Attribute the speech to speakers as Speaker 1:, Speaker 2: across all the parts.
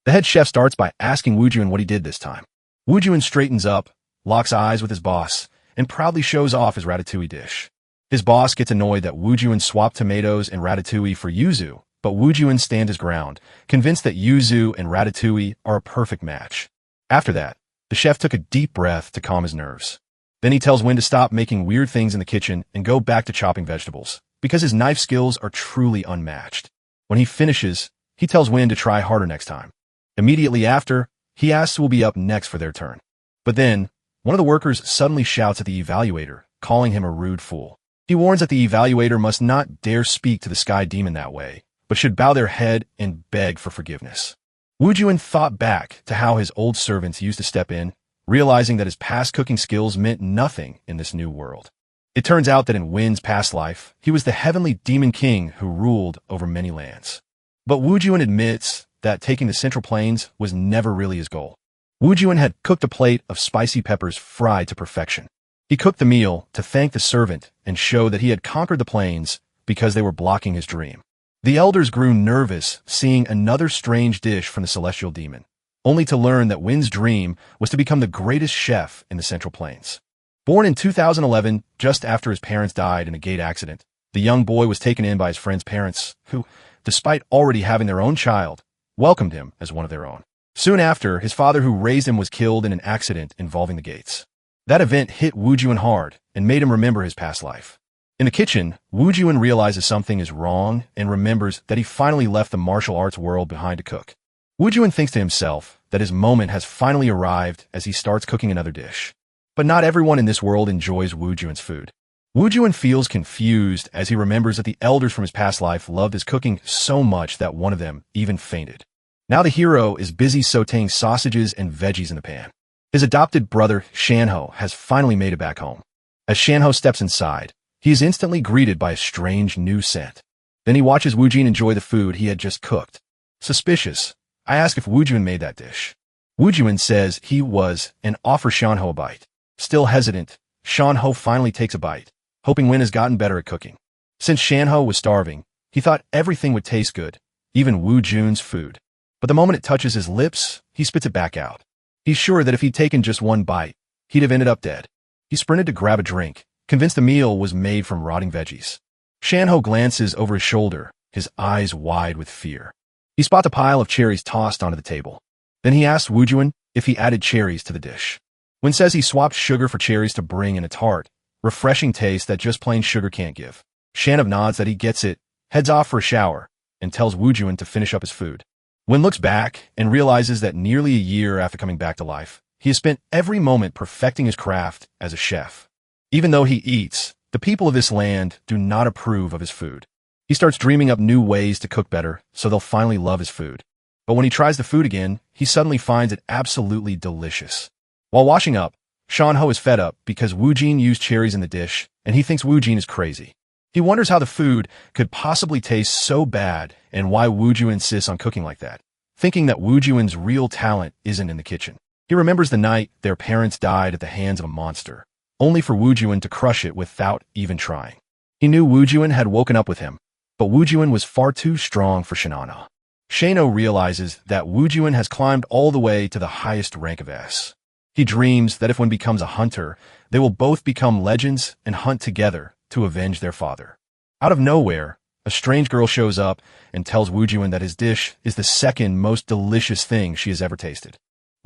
Speaker 1: The head chef starts by asking Wujuin what he did this time. Wujuin straightens up, locks eyes with his boss, and proudly shows off his ratatouille dish. His boss gets annoyed that Wujuin swapped tomatoes and ratatouille for yuzu, but Wujuin stands his ground, convinced that yuzu and ratatouille are a perfect match. After that, the chef took a deep breath to calm his nerves. Then he tells Wuin to stop making weird things in the kitchen and go back to chopping vegetables, because his knife skills are truly unmatched. When he finishes, he tells Wuin to try harder next time. Immediately after, he asks who will be up next for their turn. But then, one of the workers suddenly shouts at the evaluator, calling him a rude fool. He warns that the evaluator must not dare speak to the sky demon that way, but should bow their head and beg for forgiveness. Wujuin thought back to how his old servants used to step in, realizing that his past cooking skills meant nothing in this new world. It turns out that in Wuin's past life, he was the heavenly demon king who ruled over many lands. But Wujuin admits that taking the Central Plains was never really his goal. Wujuin had cooked a plate of spicy peppers fried to perfection. He cooked the meal to thank the servant and show that he had conquered the plains because they were blocking his dream. The elders grew nervous seeing another strange dish from the celestial demon, only to learn that Wuin's dream was to become the greatest chef in the Central Plains. Born in 2011, just after his parents died in a gate accident, the young boy was taken in by his friend's parents, who, despite already having their own child, welcomed him as one of their own. Soon after, his father who raised him was killed in an accident involving the gates. That event hit Wujuin hard and made him remember his past life. In the kitchen, Wujuin realizes something is wrong and remembers that he finally left the martial arts world behind to cook. Wujuin thinks to himself that his moment has finally arrived as he starts cooking another dish. But not everyone in this world enjoys Wujuin's food. Wujuin feels confused as he remembers that the elders from his past life loved his cooking so much that one of them even fainted. Now the hero is busy sautéing sausages and veggies in the pan. His adopted brother, Shinho, has finally made it back home. As Shinho steps inside, he is instantly greeted by a strange new scent. Then he watches Wujuin enjoy the food he had just cooked. Suspicious, I ask if Wujuin made that dish. Wujuin says he was and offers Shinho a bite. Still hesitant, Shinho finally takes a bite, hoping Wuin has gotten better at cooking. Since Shinho was starving, he thought everything would taste good, even Wujuin's food. But the moment it touches his lips, he spits it back out. He's sure that if he'd taken just one bite, he'd have ended up dead. He sprinted to grab a drink, convinced the meal was made from rotting veggies. Shinho glances over his shoulder, his eyes wide with fear. He spots a pile of cherries tossed onto the table. Then he asks Wujuin if he added cherries to the dish. Wuin says he swapped sugar for cherries to bring in a tart, refreshing taste that just plain sugar can't give. Shinho nods that he gets it, heads off for a shower, and tells Wujuin to finish up his food. Wuin looks back and realizes that nearly a year after coming back to life, he has spent every moment perfecting his craft as a chef. Even though he eats, the people of this land do not approve of his food. He starts dreaming up new ways to cook better so they'll finally love his food. But when he tries the food again, he suddenly finds it absolutely delicious. While washing up, Shinho is fed up because Wujuin used cherries in the dish, and he thinks Wujuin is crazy. He wonders how the food could possibly taste so bad and why Wujuin insists on cooking like that, thinking that Wujuin's real talent isn't in the kitchen. He remembers the night their parents died at the hands of a monster, only for Wujuin to crush it without even trying. He knew Wujuin had woken up with him, but Wujuin was far too strong for Shinho. Shinho realizes that Wujuin has climbed all the way to the highest rank of S. He dreams that if Wuin becomes a hunter, they will both become legends and hunt together to avenge their father. Out of nowhere, a strange girl shows up and tells Wujuin that his dish is the second most delicious thing she has ever tasted.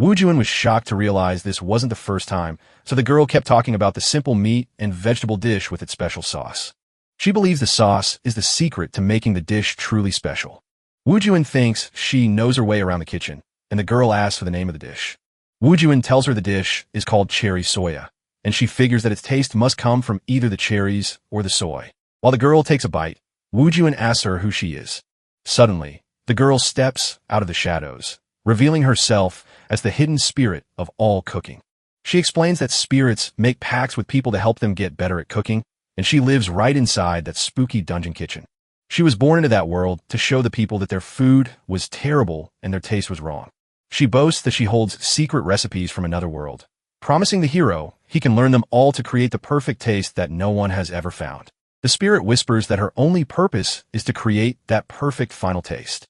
Speaker 1: Wujuin was shocked to realize this wasn't the first time, so the girl kept talking about the simple meat and vegetable dish with its special sauce. She believes the sauce is the secret to making the dish truly special. Wujuin thinks she knows her way around the kitchen, and the girl asks for the name of the dish. Wujuin tells her the dish is called cherry soya, and she figures that its taste must come from either the cherries or the soy. While the girl takes a bite, Wujuin asks her who she is. Suddenly, the girl steps out of the shadows, revealing herself as the hidden spirit of all cooking. She explains that spirits make pacts with people to help them get better at cooking, and she lives right inside that spooky dungeon kitchen. She was born into that world to show the people that their food was terrible and their taste was wrong. She boasts that she holds secret recipes from another world, promising the hero he can learn them all to create the perfect taste that no one has ever found. The spirit whispers that her only purpose is to create that perfect final taste.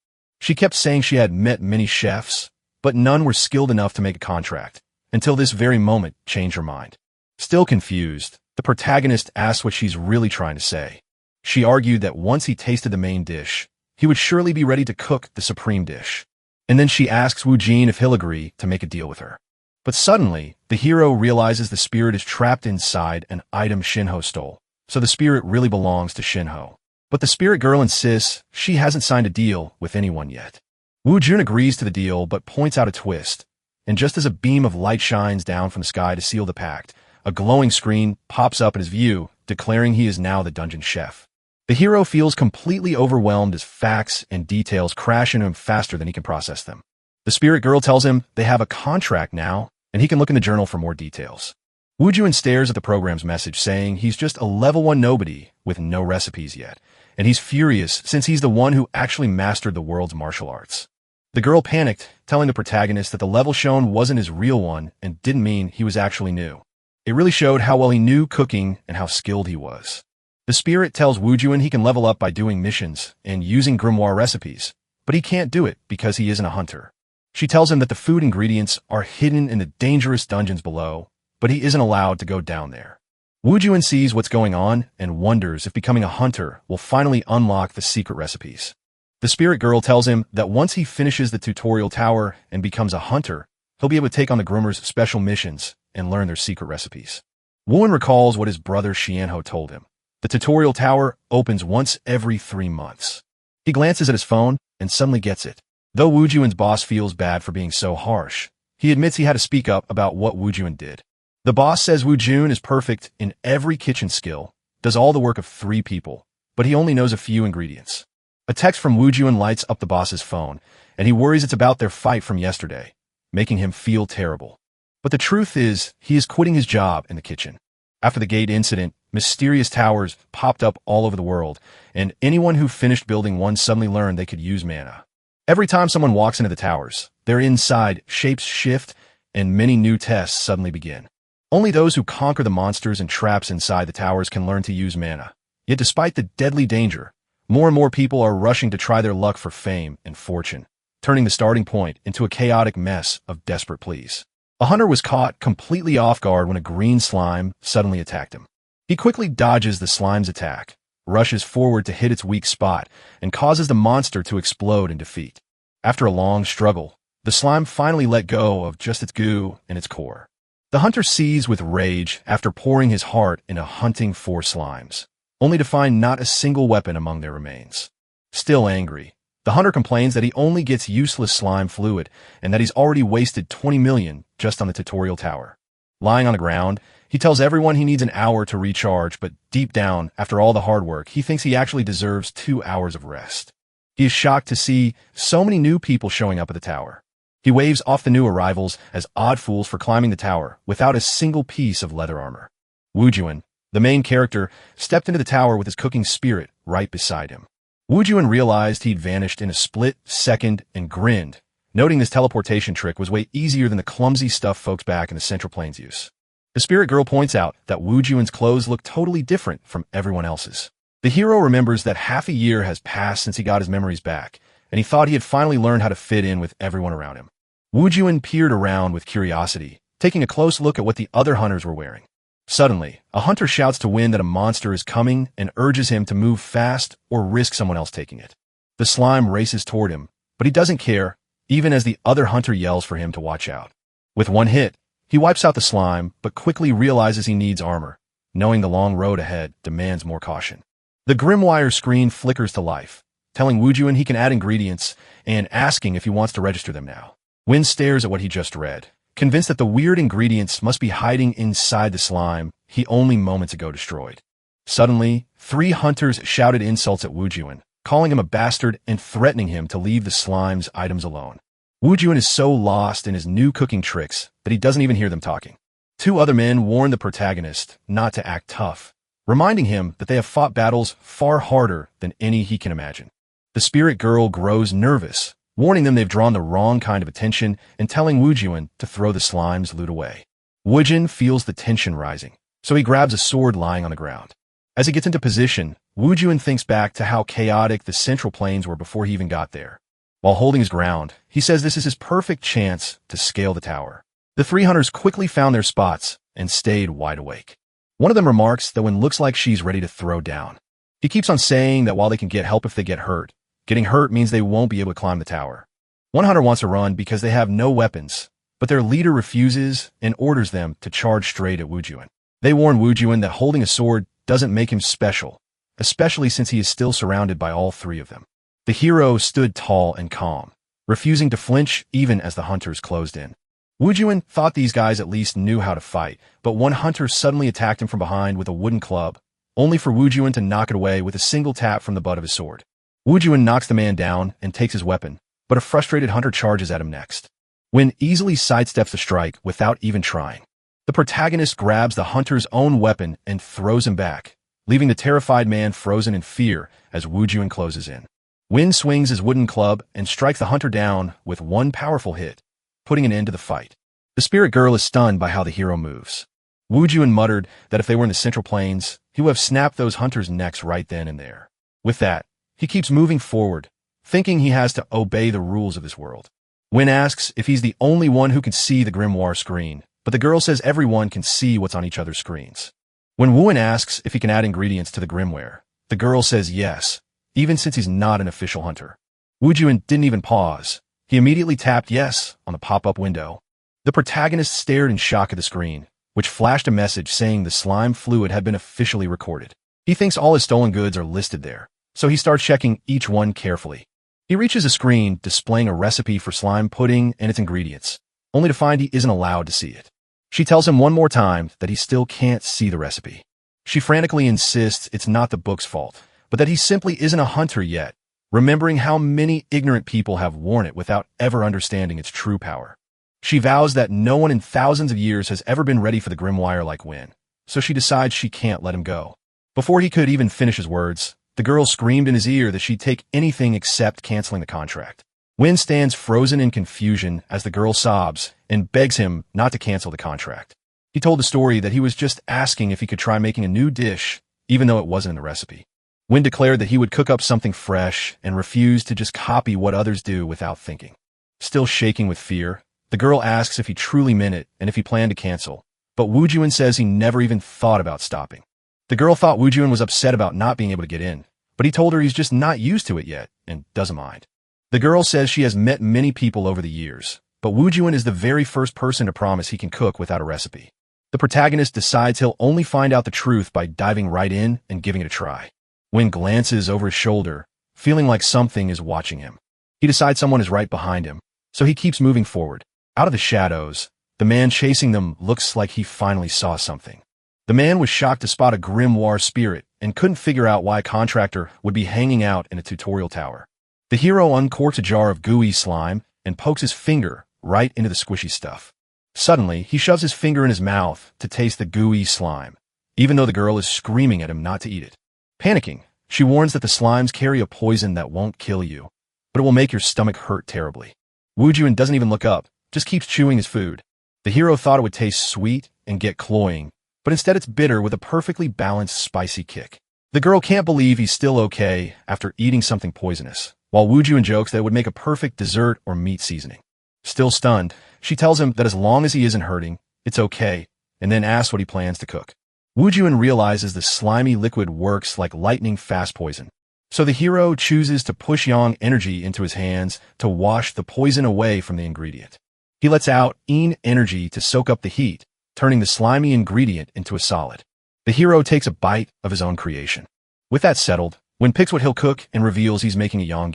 Speaker 1: She kept saying she had met many chefs, but none were skilled enough to make a contract, until this very moment changed her mind. Still confused, the protagonist asked what she's really trying to say. She argued that once he tasted the main dish, he would surely be ready to cook the supreme dish. And then she asks Wuin if he'll agree to make a deal with her. But suddenly, the hero realizes the spirit is trapped inside an item Shinho stole, so the spirit really belongs to Shinho. But the spirit girl insists she hasn't signed a deal with anyone yet. Wuin agrees to the deal but points out a twist, and just as a beam of light shines down from the sky to seal the pact, a glowing screen pops up in his view, declaring he is now the dungeon chef. The hero feels completely overwhelmed as facts and details crash into him faster than he can process them. The spirit girl tells him they have a contract now, and he can look in the journal for more details. Wuin stares at the program's message saying he's just a level 1 nobody with no recipes yet, and he's furious since he's the one who actually mastered the world's martial arts. The girl panicked, telling the protagonist that the level shown wasn't his real one and didn't mean he was actually new. It really showed how well he knew cooking and how skilled he was. The spirit tells Wuin he can level up by doing missions and using grimoire recipes, but he can't do it because he isn't a hunter. She tells him that the food ingredients are hidden in the dangerous dungeons below, but he isn't allowed to go down there. Wuin sees what's going on and wonders if becoming a hunter will finally unlock the secret recipes. The spirit girl tells him that once he finishes the tutorial tower and becomes a hunter, he'll be able to take on the groomers' special missions and learn their secret recipes. Wuin recalls what his brother Shinho told him. The tutorial tower opens once every 3 months. He glances at his phone and suddenly gets it. Though Wuin's boss feels bad for being so harsh, he admits he had to speak up about what Wuin did. The boss says Wuin is perfect in every kitchen skill, does all the work of 3 people, but he only knows a few ingredients. A text from Wuin lights up the boss's phone, and he worries it's about their fight from yesterday, making him feel terrible. But the truth is, he is quitting his job in the kitchen. After the gate incident, mysterious towers popped up all over the world, and anyone who finished building one suddenly learned they could use mana. Every time someone walks into the towers, their inside shapes shift, and many new tests suddenly begin. Only those who conquer the monsters and traps inside the towers can learn to use mana. Yet despite the deadly danger, more and more people are rushing to try their luck for fame and fortune, turning the starting point into a chaotic mess of desperate pleas. A hunter was caught completely off guard when a green slime suddenly attacked him. He quickly dodges the slime's attack, rushes forward to hit its weak spot, and causes the monster to explode in defeat. After a long struggle, the slime finally let go of just its goo and its core. The hunter seizes with rage after pouring his heart into hunting 4 slimes, only to find not a single weapon among their remains. Still angry, the hunter complains that he only gets useless slime fluid and that he's already wasted 20 million just on the tutorial tower. Lying on the ground, he tells everyone he needs an hour to recharge, but deep down, after all the hard work, he thinks he actually deserves 2 hours of rest. He is shocked to see so many new people showing up at the tower. He waves off the new arrivals as odd fools for climbing the tower without a single piece of leather armor. Wuin, the main character, stepped into the tower with his cooking spirit right beside him. Wuin realized he'd vanished in a split second and grinned, noting this teleportation trick was way easier than the clumsy stuff folks back in the Central Plains use. The spirit girl points out that Wuin's clothes look totally different from everyone else's. The hero remembers that half a year has passed since he got his memories back, and he thought he had finally learned how to fit in with everyone around him. Wuin peered around with curiosity, taking a close look at what the other hunters were wearing. Suddenly, a hunter shouts to Wuin that a monster is coming and urges him to move fast or risk someone else taking it. The slime races toward him, but he doesn't care, even as the other hunter yells for him to watch out. With one hit, he wipes out the slime, but quickly realizes he needs armor, knowing the long road ahead demands more caution. The grimoire screen flickers to life, telling Wuin he can add ingredients and asking if he wants to register them now. Wuin stares at what he just read, convinced that the weird ingredients must be hiding inside the slime he only moments ago destroyed. Suddenly, 3 hunters shouted insults at Wuin, calling him a bastard and threatening him to leave the slime's items alone. Wuin is so lost in his new cooking tricks that he doesn't even hear them talking. 2 other men warn the protagonist not to act tough, reminding him that they have fought battles far harder than any he can imagine. The spirit girl grows nervous, warning them they've drawn the wrong kind of attention and telling Wuin to throw the slime's loot away. Wuin feels the tension rising, so he grabs a sword lying on the ground. As he gets into position, Wuin thinks back to how chaotic the Central Plains were before he even got there. While holding his ground, he says this is his perfect chance to scale the tower. The three hunters quickly found their spots and stayed wide awake. One of them remarks that Wuin looks like she's ready to throw down. He keeps on saying that while they can get help if they get hurt, getting hurt means they won't be able to climb the tower. One hunter wants to run because they have no weapons, but their leader refuses and orders them to charge straight at Wuin. They warn Wuin that holding a sword doesn't make him special, especially since he is still surrounded by all three of them. The hero stood tall and calm, refusing to flinch even as the hunters closed in. Wuin thought these guys at least knew how to fight, but one hunter suddenly attacked him from behind with a wooden club, only for Wuin to knock it away with a single tap from the butt of his sword. Wuin knocks the man down and takes his weapon, but a frustrated hunter charges at him next. Wuin easily sidesteps the strike without even trying. The protagonist grabs the hunter's own weapon and throws him back, leaving the terrified man frozen in fear as Wuin closes in. Wuin swings his wooden club and strikes the hunter down with one powerful hit, putting an end to the fight. The spirit girl is stunned by how the hero moves. Wuin muttered that if they were in the Central Plains, he would have snapped those hunters' necks right then and there. With that, he keeps moving forward, thinking he has to obey the rules of this world. Wuin asks if he's the only one who can see the grimoire screen, but the girl says everyone can see what's on each other's screens. When Wuin asks if he can add ingredients to the grimoire, the girl says yes, even since he's not an official hunter. Wuin didn't even pause. He immediately tapped yes on the pop-up window. The protagonist stared in shock at the screen, which flashed a message saying the slime fluid had been officially recorded. He thinks all his stolen goods are listed there, so he starts checking each one carefully. He reaches a screen displaying a recipe for slime pudding and its ingredients, only to find he isn't allowed to see it. She tells him one more time that he still can't see the recipe. She frantically insists it's not the book's fault, but that he simply isn't a hunter yet, remembering how many ignorant people have worn it without ever understanding its true power. She vows that no one in thousands of years has ever been ready for the grimoire like Wuin, so she decides she can't let him go. Before he could even finish his words, the girl screamed in his ear that she'd take anything except canceling the contract. Wuin stands frozen in confusion as the girl sobs and begs him not to cancel the contract. He told the story that he was just asking if he could try making a new dish, even though it wasn't in the recipe. Wuin declared that he would cook up something fresh and refused to just copy what others do without thinking. Still shaking with fear, the girl asks if he truly meant it and if he planned to cancel, but Wuin says he never even thought about stopping. The girl thought Wuin was upset about not being able to get in, but he told her he's just not used to it yet and doesn't mind. The girl says she has met many people over the years, but Wuin is the very first person to promise he can cook without a recipe. The protagonist decides he'll only find out the truth by diving right in and giving it a try. Wuin glances over his shoulder, feeling like something is watching him. He decides someone is right behind him, so he keeps moving forward. Out of the shadows, the man chasing them looks like he finally saw something. The man was shocked to spot a grimoire spirit and couldn't figure out why a contractor would be hanging out in a tutorial tower. The hero uncorks a jar of gooey slime and pokes his finger right into the squishy stuff. Suddenly, he shoves his finger in his mouth to taste the gooey slime, even though the girl is screaming at him not to eat it. Panicking, she warns that the slimes carry a poison that won't kill you, but it will make your stomach hurt terribly. Wuin doesn't even look up, just keeps chewing his food. The hero thought it would taste sweet and get cloying, but instead it's bitter with a perfectly balanced spicy kick. The girl can't believe he's still okay after eating something poisonous, while Wuin jokes that it would make a perfect dessert or meat seasoning. Still stunned, she tells him that as long as he isn't hurting, it's okay, and then asks what he plans to cook. Wuin realizes the slimy liquid works like lightning-fast poison, so the hero chooses to push yang energy into his hands to wash the poison away from the ingredient. He lets out yin energy to soak up the heat, turning the slimy ingredient into a solid. The hero takes a bite of his own creation. With that settled, Wuin picks what he'll cook and reveals he's making a yang.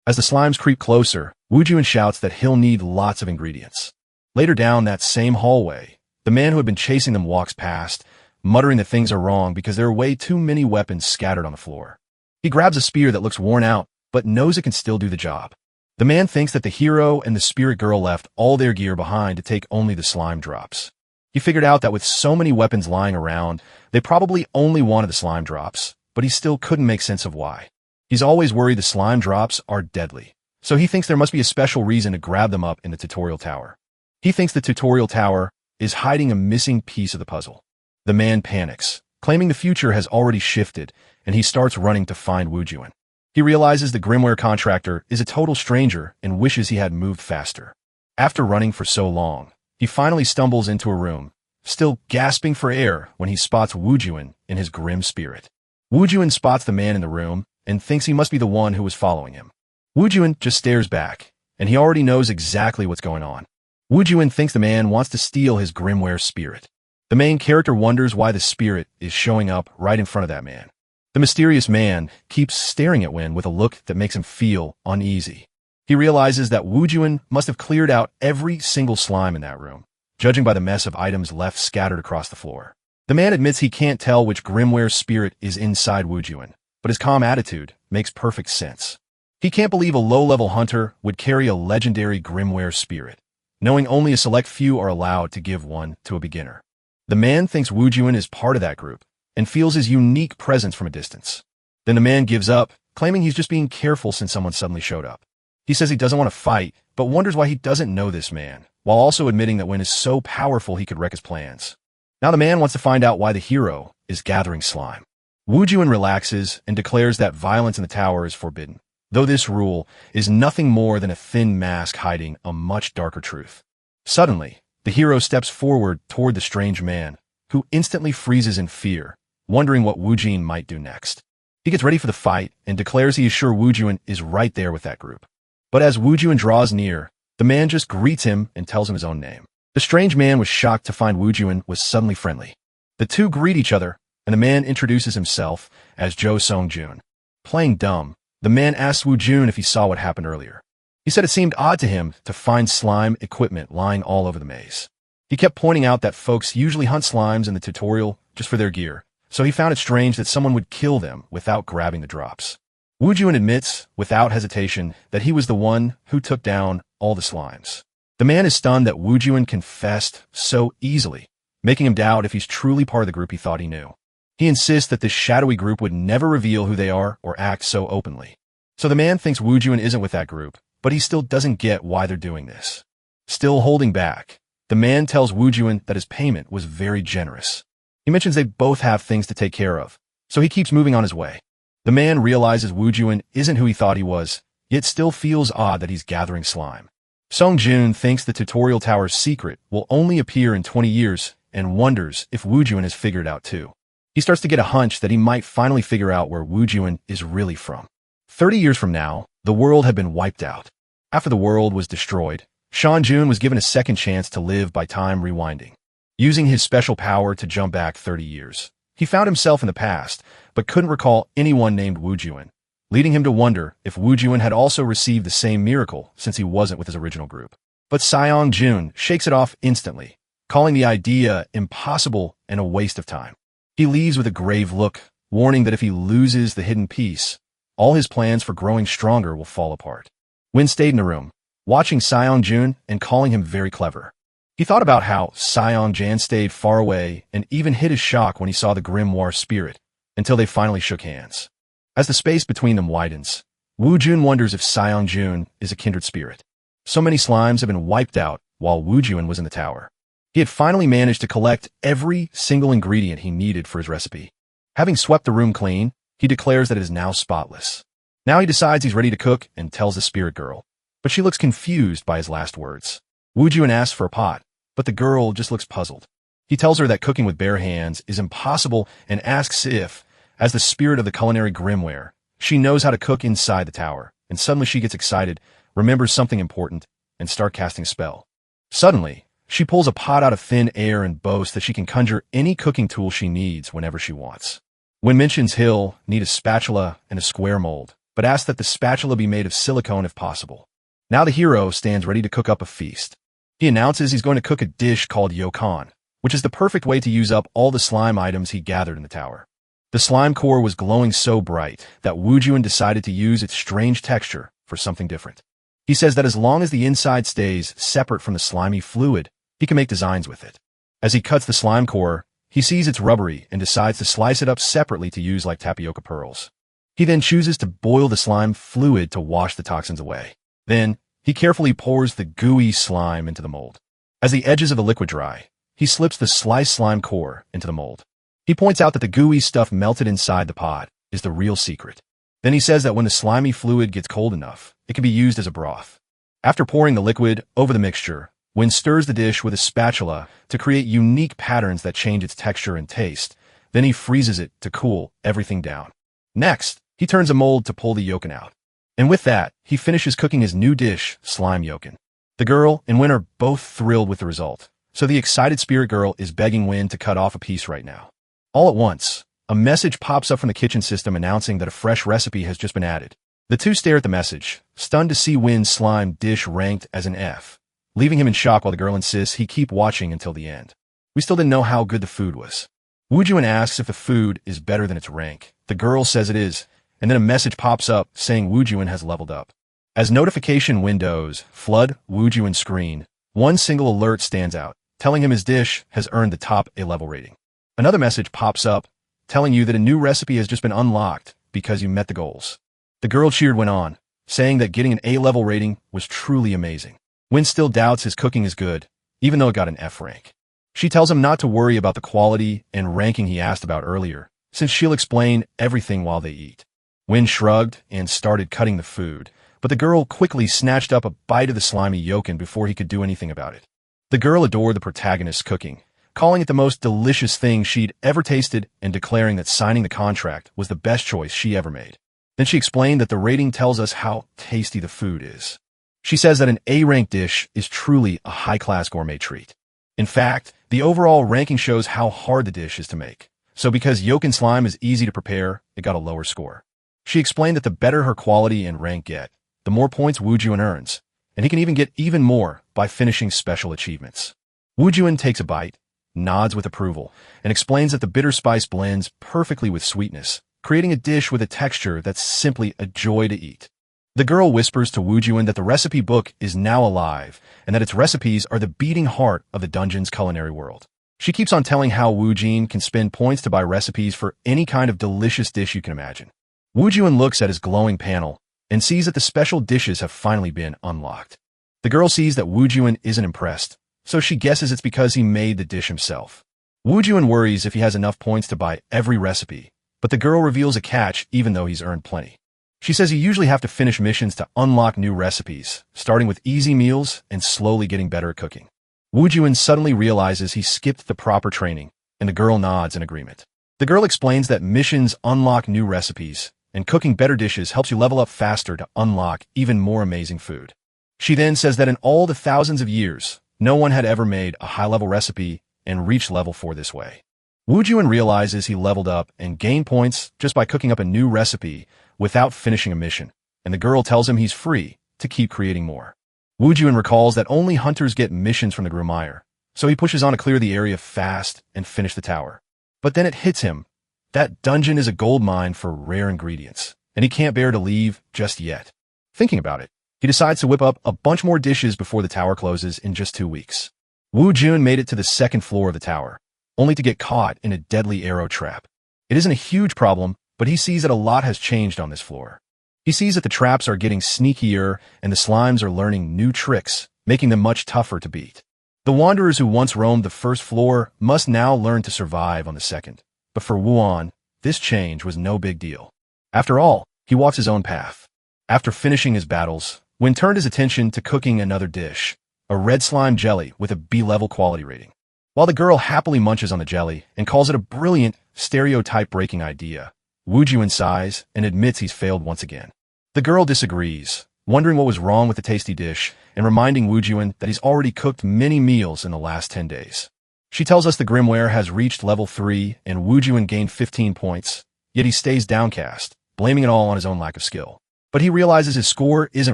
Speaker 1: As the slimes creep closer, Wuin shouts that he'll need lots of ingredients. Later down that same hallway, the man who had been chasing them walks past, muttering that things are wrong because there are way too many weapons scattered on the floor. He grabs a spear that looks worn out, but knows it can still do the job. The man thinks that the hero and the spirit girl left all their gear behind to take only the slime drops. He figured out that with so many weapons lying around, they probably only wanted the slime drops, but he still couldn't make sense of why. He's always worried the slime drops are deadly, so he thinks there must be a special reason to grab them up in the tutorial tower. He thinks the tutorial tower is hiding a missing piece of the puzzle. The man panics, claiming the future has already shifted, and he starts running to find Wuin. He realizes the grimoire contractor is a total stranger and wishes he had moved faster. After running for so long, he finally stumbles into a room, still gasping for air when he spots Wuin in his grim spirit. Wuin spots the man in the room and thinks he must be the one who was following him. Wuin just stares back, and he already knows exactly what's going on. Wuin thinks the man wants to steal his grimoire spirit. The main character wonders why the spirit is showing up right in front of that man. The mysterious man keeps staring at Wuin with a look that makes him feel uneasy. He realizes that Wuin must have cleared out every single slime in that room, judging by the mess of items left scattered across the floor. The man admits he can't tell which grimoire spirit is inside Wuin, but his calm attitude makes perfect sense. He can't believe a low-level hunter would carry a legendary grimoire spirit, knowing only a select few are allowed to give one to a beginner. The man thinks Wuin is part of that group and feels his unique presence from a distance. Then the man gives up, claiming he's just being careful since someone suddenly showed up. He says he doesn't want to fight, but wonders why he doesn't know this man, while also admitting that Wuin is so powerful he could wreck his plans. Now the man wants to find out why the hero is gathering slime. Wuin relaxes and declares that violence in the tower is forbidden, though this rule is nothing more than a thin mask hiding a much darker truth. Suddenly, the hero steps forward toward the strange man, who instantly freezes in fear, wondering what Wuin might do next. He gets ready for the fight and declares he is sure Wuin is right there with that group. But as Wuin draws near, the man just greets him and tells him his own name. The strange man was shocked to find Wuin was suddenly friendly. The two greet each other, and the man introduces himself as Jo Sung-joon. Playing dumb, the man asks Wuin if he saw what happened earlier. He said it seemed odd to him to find slime equipment lying all over the maze. He kept pointing out that folks usually hunt slimes in the tutorial just for their gear, so he found it strange that someone would kill them without grabbing the drops. Wuin admits, without hesitation, that he was the one who took down all the slimes. The man is stunned that Wuin confessed so easily, making him doubt if he's truly part of the group he thought he knew. He insists that this shadowy group would never reveal who they are or act so openly. So the man thinks Wuin isn't with that group, but he still doesn't get why they're doing this. Still holding back, the man tells Wuin that his payment was very generous. He mentions they both have things to take care of, so he keeps moving on his way. The man realizes Wuin isn't who he thought he was, yet still feels odd that he's gathering slime. Sung-joon thinks the tutorial tower's secret will only appear in 20 years and wonders if Wuin has figured it out too. He starts to get a hunch that he might finally figure out where Wuin is really from. 30 years from now, the world had been wiped out. After the world was destroyed, Sung-joon was given a second chance to live by time rewinding. Using his special power to jump back 30 years, he found himself in the past, but couldn't recall anyone named Wuin, leading him to wonder if Wuin had also received the same miracle since he wasn't with his original group. But Sung-joon shakes it off instantly, calling the idea impossible and a waste of time. He leaves with a grave look, warning that if he loses the hidden piece, all his plans for growing stronger will fall apart. Wuin stayed in the room, watching Sung-joon and calling him very clever. He thought about how Sung-joon stayed far away and even hid his shock when he saw the grimoire spirit, until they finally shook hands. As the space between them widens, Wuin wonders if Sung-joon is a kindred spirit. So many slimes have been wiped out while Wuin was in the tower. He had finally managed to collect every single ingredient he needed for his recipe. Having swept the room clean, he declares that it is now spotless. Now he decides he's ready to cook and tells the spirit girl, but she looks confused by his last words. Wuin asks for a pot, but the girl just looks puzzled. He tells her that cooking with bare hands is impossible and asks if, as the spirit of the culinary grimoire, she knows how to cook inside the tower, and suddenly she gets excited, remembers something important, and starts casting a spell. Suddenly, she pulls a pot out of thin air and boasts that she can conjure any cooking tool she needs whenever she wants. Wuin mentions he'll need a spatula and a square mold, but asks that the spatula be made of silicone if possible. Now the hero stands ready to cook up a feast. He announces he's going to cook a dish called yokan, which is the perfect way to use up all the slime items he gathered in the tower. The slime core was glowing so bright that Wuin decided to use its strange texture for something different. He says that as long as the inside stays separate from the slimy fluid, he can make designs with it. As he cuts the slime core, he sees it's rubbery and decides to slice it up separately to use like tapioca pearls. He then chooses to boil the slime fluid to wash the toxins away. Then, he carefully pours the gooey slime into the mold. As the edges of the liquid dry, he slips the sliced slime core into the mold. He points out that the gooey stuff melted inside the pot is the real secret. Then he says that when the slimy fluid gets cold enough, it can be used as a broth. After pouring the liquid over the mixture, Wuin stirs the dish with a spatula to create unique patterns that change its texture and taste. Then he freezes it to cool everything down. Next, he turns a mold to pull the yolken out. And with that, he finishes cooking his new dish, slime yolken. The girl and Wuin are both thrilled with the result, so the excited spirit girl is begging Wuin to cut off a piece right now. All at once, a message pops up from the kitchen system announcing that a fresh recipe has just been added. The two stare at the message, stunned to see Wuin's slime dish ranked as an F, leaving him in shock while the girl insists he keep watching until the end. We still didn't know how good the food was. Wuin asks if the food is better than its rank. The girl says it is, and then a message pops up saying Wuin has leveled up. As notification windows flood Wuin's screen, one single alert stands out, telling him his dish has earned the top A-level rating. Another message pops up, telling you that a new recipe has just been unlocked because you met the goals. The girl cheered Wuin on, saying that getting an A-level rating was truly amazing. Wuin still doubts his cooking is good, even though it got an F rank. She tells him not to worry about the quality and ranking he asked about earlier, since she'll explain everything while they eat. Wuin shrugged and started cutting the food, but the girl quickly snatched up a bite of the slimy yolken before he could do anything about it. The girl adored the protagonist's cooking, calling it the most delicious thing she'd ever tasted and declaring that signing the contract was the best choice she ever made. Then she explained that the rating tells us how tasty the food is. She says that an A-ranked dish is truly a high-class gourmet treat. In fact, the overall ranking shows how hard the dish is to make. So because yolken slime is easy to prepare, it got a lower score. She explained that the better her quality and rank get, the more points Wuin earns, and he can even get even more by finishing special achievements. Wuin takes a bite, nods with approval, and explains that the bitter spice blends perfectly with sweetness, creating a dish with a texture that's simply a joy to eat. The girl whispers to Wuin that the recipe book is now alive, and that its recipes are the beating heart of the dungeon's culinary world. She keeps on telling how Wuin can spend points to buy recipes for any kind of delicious dish you can imagine. Wuin looks at his glowing panel and sees that the special dishes have finally been unlocked. The girl sees that Wuin isn't impressed, so she guesses it's because he made the dish himself. Wuin worries if he has enough points to buy every recipe, but the girl reveals a catch even though he's earned plenty. She says you usually have to finish missions to unlock new recipes, starting with easy meals and slowly getting better at cooking. Wuin suddenly realizes he skipped the proper training, and the girl nods in agreement. The girl explains that missions unlock new recipes, and cooking better dishes helps you level up faster to unlock even more amazing food. She then says that in all the thousands of years, no one had ever made a high-level recipe and reached level 4 this way. Wuin realizes he leveled up and gained points just by cooking up a new recipe without finishing a mission, and the girl tells him he's free to keep creating more. Wuin recalls that only hunters get missions from the grimoire, so he pushes on to clear the area fast and finish the tower. But then it hits him. That dungeon is a gold mine for rare ingredients, and he can't bear to leave just yet. Thinking about it, he decides to whip up a bunch more dishes before the tower closes in just 2 weeks. Wuin made it to the second floor of the tower, only to get caught in a deadly arrow trap. It isn't a huge problem, but he sees that a lot has changed on this floor. He sees that the traps are getting sneakier and the slimes are learning new tricks, making them much tougher to beat. The wanderers who once roamed the first floor must now learn to survive on the second. But for Wuin, this change was no big deal. After all, he walks his own path. After finishing his battles, Wuin turned his attention to cooking another dish, a red slime jelly with a B-level quality rating. While the girl happily munches on the jelly and calls it a brilliant, stereotype-breaking idea, Wuin sighs and admits he's failed once again. The girl disagrees, wondering what was wrong with the tasty dish and reminding Wuin that he's already cooked many meals in the last 10 days. She tells us the grimoire has reached level 3 and Wuin gained 15 points, yet he stays downcast, blaming it all on his own lack of skill. But he realizes his score isn't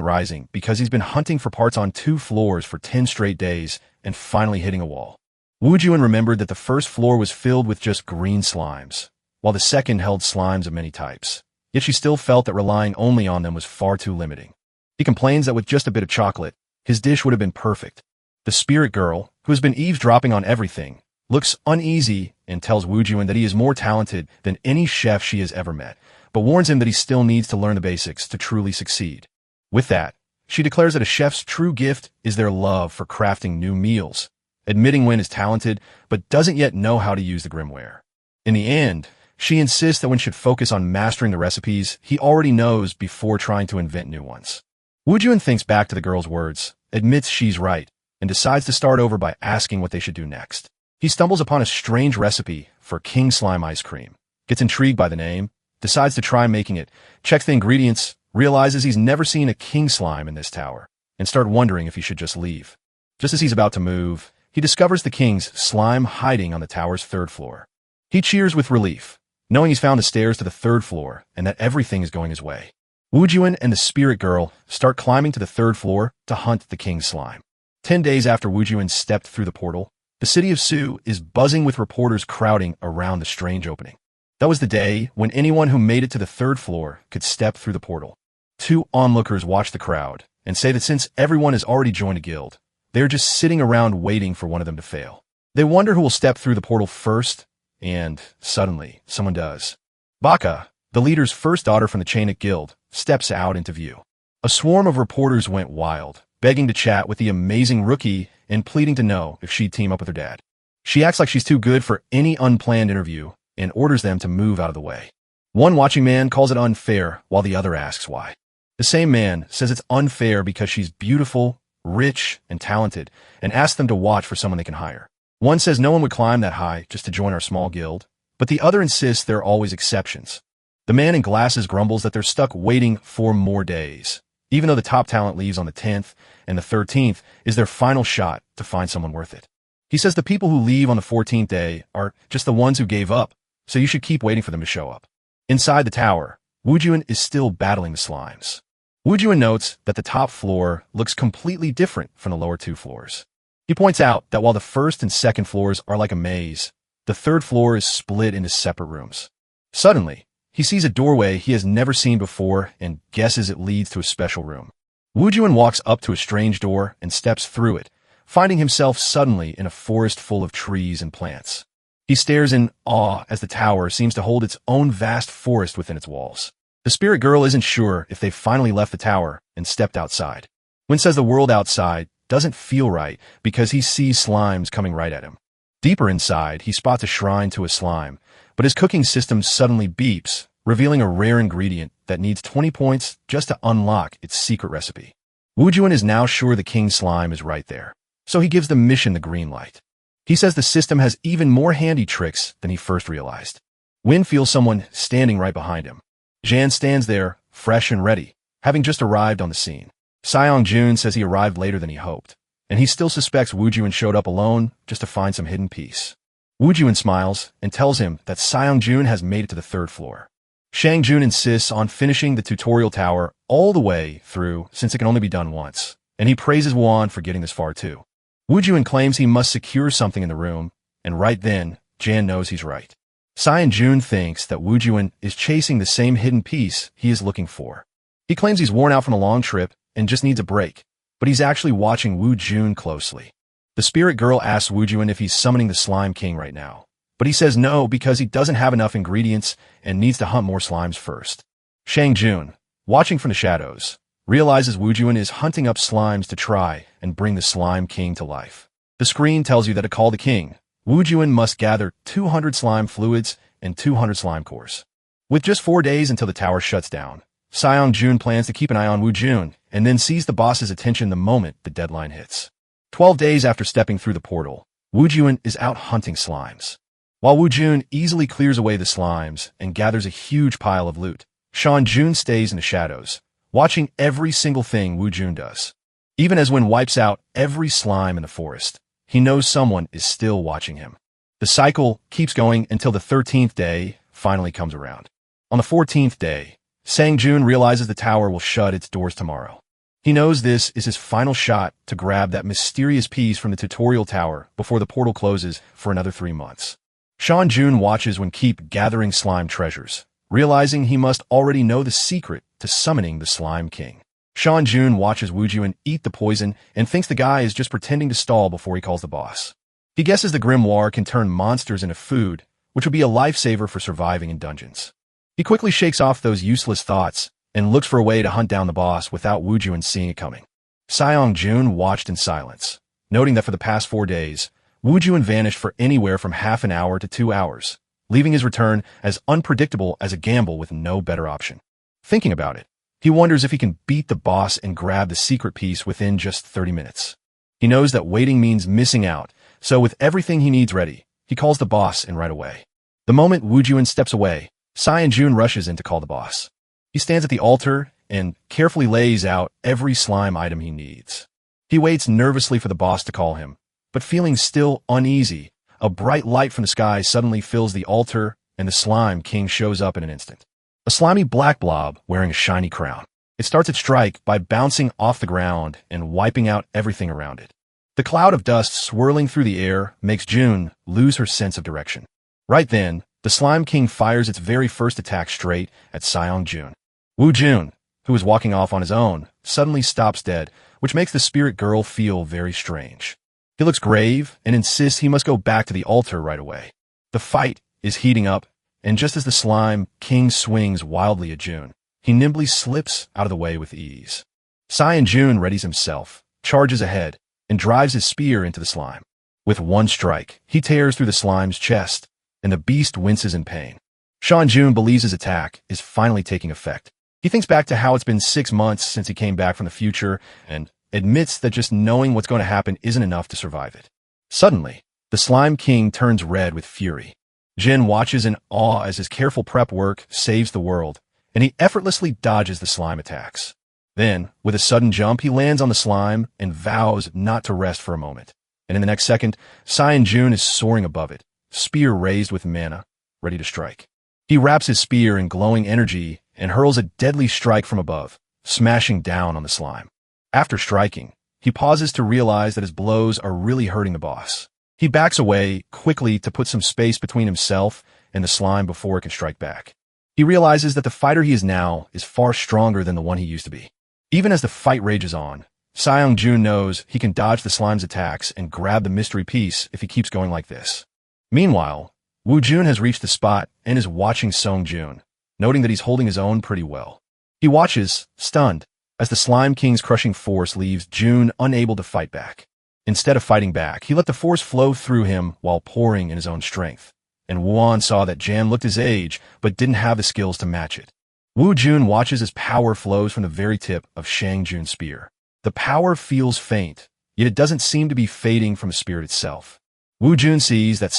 Speaker 1: rising because he's been hunting for parts on 2 floors for 10 straight days and finally hitting a wall. Wuin remembered that the first floor was filled with just green slimes, while the second held slimes of many types. Yet she still felt that relying only on them was far too limiting. He complains that with just a bit of chocolate, his dish would have been perfect. The spirit girl, who has been eavesdropping on everything, looks uneasy and tells Wuin that he is more talented than any chef she has ever met, but warns him that he still needs to learn the basics to truly succeed. With that, she declares that a chef's true gift is their love for crafting new meals, admitting Wuin is talented but doesn't yet know how to use the grimoire. In the end, She insists that one should focus on mastering the recipes he already knows before trying to invent new ones. Wujuin thinks back to the girl's words, admits she's right, and decides to start over by asking what they should do next. He stumbles upon a strange recipe for king slime ice cream, gets intrigued by the name, decides to try making it, checks the ingredients, realizes he's never seen a king slime in this tower, and starts wondering if he should just leave. Just as he's about to move, he discovers the king's slime hiding on the tower's 3rd floor. He cheers with relief, knowing he's found the stairs to the 3rd floor and that everything is going his way. Wujuin and the spirit girl start climbing to the 3rd floor to hunt the king's slime. 10 days after Wujuin stepped through the portal, the city of Su is buzzing with reporters crowding around the strange opening. That was the day when anyone who made it to the 3rd floor could step through the portal. 2 onlookers watch the crowd and say that since everyone has already joined a guild, they're just sitting around waiting for one of them to fail. They wonder who will step through the portal first, and suddenly, someone does. Baka, the leader's first daughter from the Chainik Guild, steps out into view. A swarm of reporters went wild, begging to chat with the amazing rookie and pleading to know if she'd team up with her dad. She acts like she's too good for any unplanned interview and orders them to move out of the way. One watching man calls it unfair, while the other asks why. The same man says it's unfair because she's beautiful, rich, and talented, and asks them to watch for someone they can hire. One says no one would climb that high just to join our small guild, but the other insists there are always exceptions. The man in glasses grumbles that they're stuck waiting 4 more days, even though the top talent leaves on the 10th and the 13th is their final shot to find someone worth it. He says the people who leave on the 14th day are just the ones who gave up, so you should keep waiting for them to show up. Inside the tower, Wujuin is still battling the slimes. Wujuin notes that the top floor looks completely different from the lower 2 floors. He points out that while the 1st and 2nd floors are like a maze, the 3rd floor is split into separate rooms. Suddenly, he sees a doorway he has never seen before and guesses it leads to a special room. Wujuin walks up to a strange door and steps through it, finding himself suddenly in a forest full of trees and plants. He stares in awe as the tower seems to hold its own vast forest within its walls. The spirit girl isn't sure if they've finally left the tower and stepped outside. Wuin says the world outside doesn't feel right because he sees slimes coming right at him. Deeper inside, he spots a shrine to a slime, but his cooking system suddenly beeps, revealing a rare ingredient that needs 20 points just to unlock its secret recipe. Wujuin is now sure the king slime is right there, so he gives the mission the green light. He says the system has even more handy tricks than he first realized. Wuin feels someone standing right behind him. Jan stands there, fresh and ready, having just arrived on the scene. Seong-jun says he arrived later than he hoped, and he still suspects Wujuin showed up alone just to find some hidden piece. Wujuin smiles and tells him that Seong-jun has made it to the 3rd floor. Shang-jun insists on finishing the tutorial tower all the way through since it can only be done once, and he praises Wuan for getting this far too. Wujuin claims he must secure something in the room, and right then, Jan knows he's right. Seong-jun thinks that Wujuin is chasing the same hidden piece he is looking for. He claims he's worn out from a long trip and just needs a break, but he's actually watching Wujuin closely. The spirit girl asks Wujuin if he's summoning the Slime King right now, but he says no because he doesn't have enough ingredients and needs to hunt more slimes first. Shang-jun, watching from the shadows, realizes Wujuin is hunting up slimes to try and bring the Slime King to life. The screen tells you that to call the king, Wujuin must gather 200 slime fluids and 200 slime cores. With just 4 days until the tower shuts down, Seong-jun plans to keep an eye on Wujuin and then sees the boss's attention the moment the deadline hits. 12 days after stepping through the portal, Wujuin is out hunting slimes. While Wujuin easily clears away the slimes and gathers a huge pile of loot, Seong-jun stays in the shadows, watching every single thing Wujuin does. Even as Wuin wipes out every slime in the forest, he knows someone is still watching him. The cycle keeps going until the 13th day finally comes around. On the 14th day, Sang-jun realizes the tower will shut its doors tomorrow. He knows this is his final shot to grab that mysterious piece from the tutorial tower before the portal closes for another 3 months. Seong-jun watches Wuin keep gathering slime treasures, realizing he must already know the secret to summoning the Slime King. Seong-jun watches Wujuin eat the poison and thinks the guy is just pretending to stall before he calls the boss. He guesses the grimoire can turn monsters into food, which would be a lifesaver for surviving in dungeons. He quickly shakes off those useless thoughts and looks for a way to hunt down the boss without Wujuin seeing it coming. Seong-jun watched in silence, noting that for the past 4 days, Wujuin vanished for anywhere from half an hour to 2 hours, leaving his return as unpredictable as a gamble with no better option. Thinking about it, he wonders if he can beat the boss and grab the secret piece within just 30 minutes. He knows that waiting means missing out, so with everything he needs ready, he calls the boss in right away. The moment Wujuin steps away, Jun rushes in to call the boss. He stands at the altar and carefully lays out every slime item he needs. He waits nervously for the boss to call him, but feeling still uneasy, a bright light from the sky suddenly fills the altar and the Slime King shows up in an instant. A slimy black blob wearing a shiny crown. It starts its strike by bouncing off the ground and wiping out everything around it. The cloud of dust swirling through the air makes June lose her sense of direction. Right then, the Slime King fires its very first attack straight at Jun. Wu Jun, who is walking off on his own, suddenly stops dead, which makes the spirit girl feel very strange. He looks grave and insists he must go back to the altar right away. The fight is heating up, and just as the Slime King swings wildly at Jun, he nimbly slips out of the way with ease. Jun readies himself, charges ahead, and drives his spear into the slime. With one strike, he tears through the slime's chest, and the beast winces in pain. Jun believes his attack is finally taking effect. He thinks back to how it's been 6 months since he came back from the future, and admits that just knowing what's going to happen isn't enough to survive it. Suddenly, the Slime King turns red with fury. Jin watches in awe as his careful prep work saves the world, and he effortlessly dodges the slime attacks. Then, with a sudden jump, he lands on the slime and vows not to rest for a moment. And in the next second, Jun is soaring above it, spear raised with mana, ready to strike. He wraps his spear in glowing energy and hurls a deadly strike from above, smashing down on the slime. After striking, he pauses to realize that his blows are really hurting the boss. He backs away quickly to put some space between himself and the slime before it can strike back. He realizes that the fighter he is now is far stronger than the one he used to be. Even as the fight rages on, Jun knows he can dodge the slime's attacks and grab the mystery piece if he keeps going like this. Meanwhile, Wu Jun has reached the spot and is watching Jun, noting that he's holding his own pretty well. He watches, stunned, as the Slime King's crushing force leaves Jun unable to fight back. Instead of fighting back, he let the force flow through him while pouring in his own strength. And Wuan saw that Jan looked his age, but didn't have the skills to match it. Wu Jun watches as power flows from the very tip of Jun's spear. The power feels faint, yet it doesn't seem to be fading from the spirit itself. Wu Jun sees that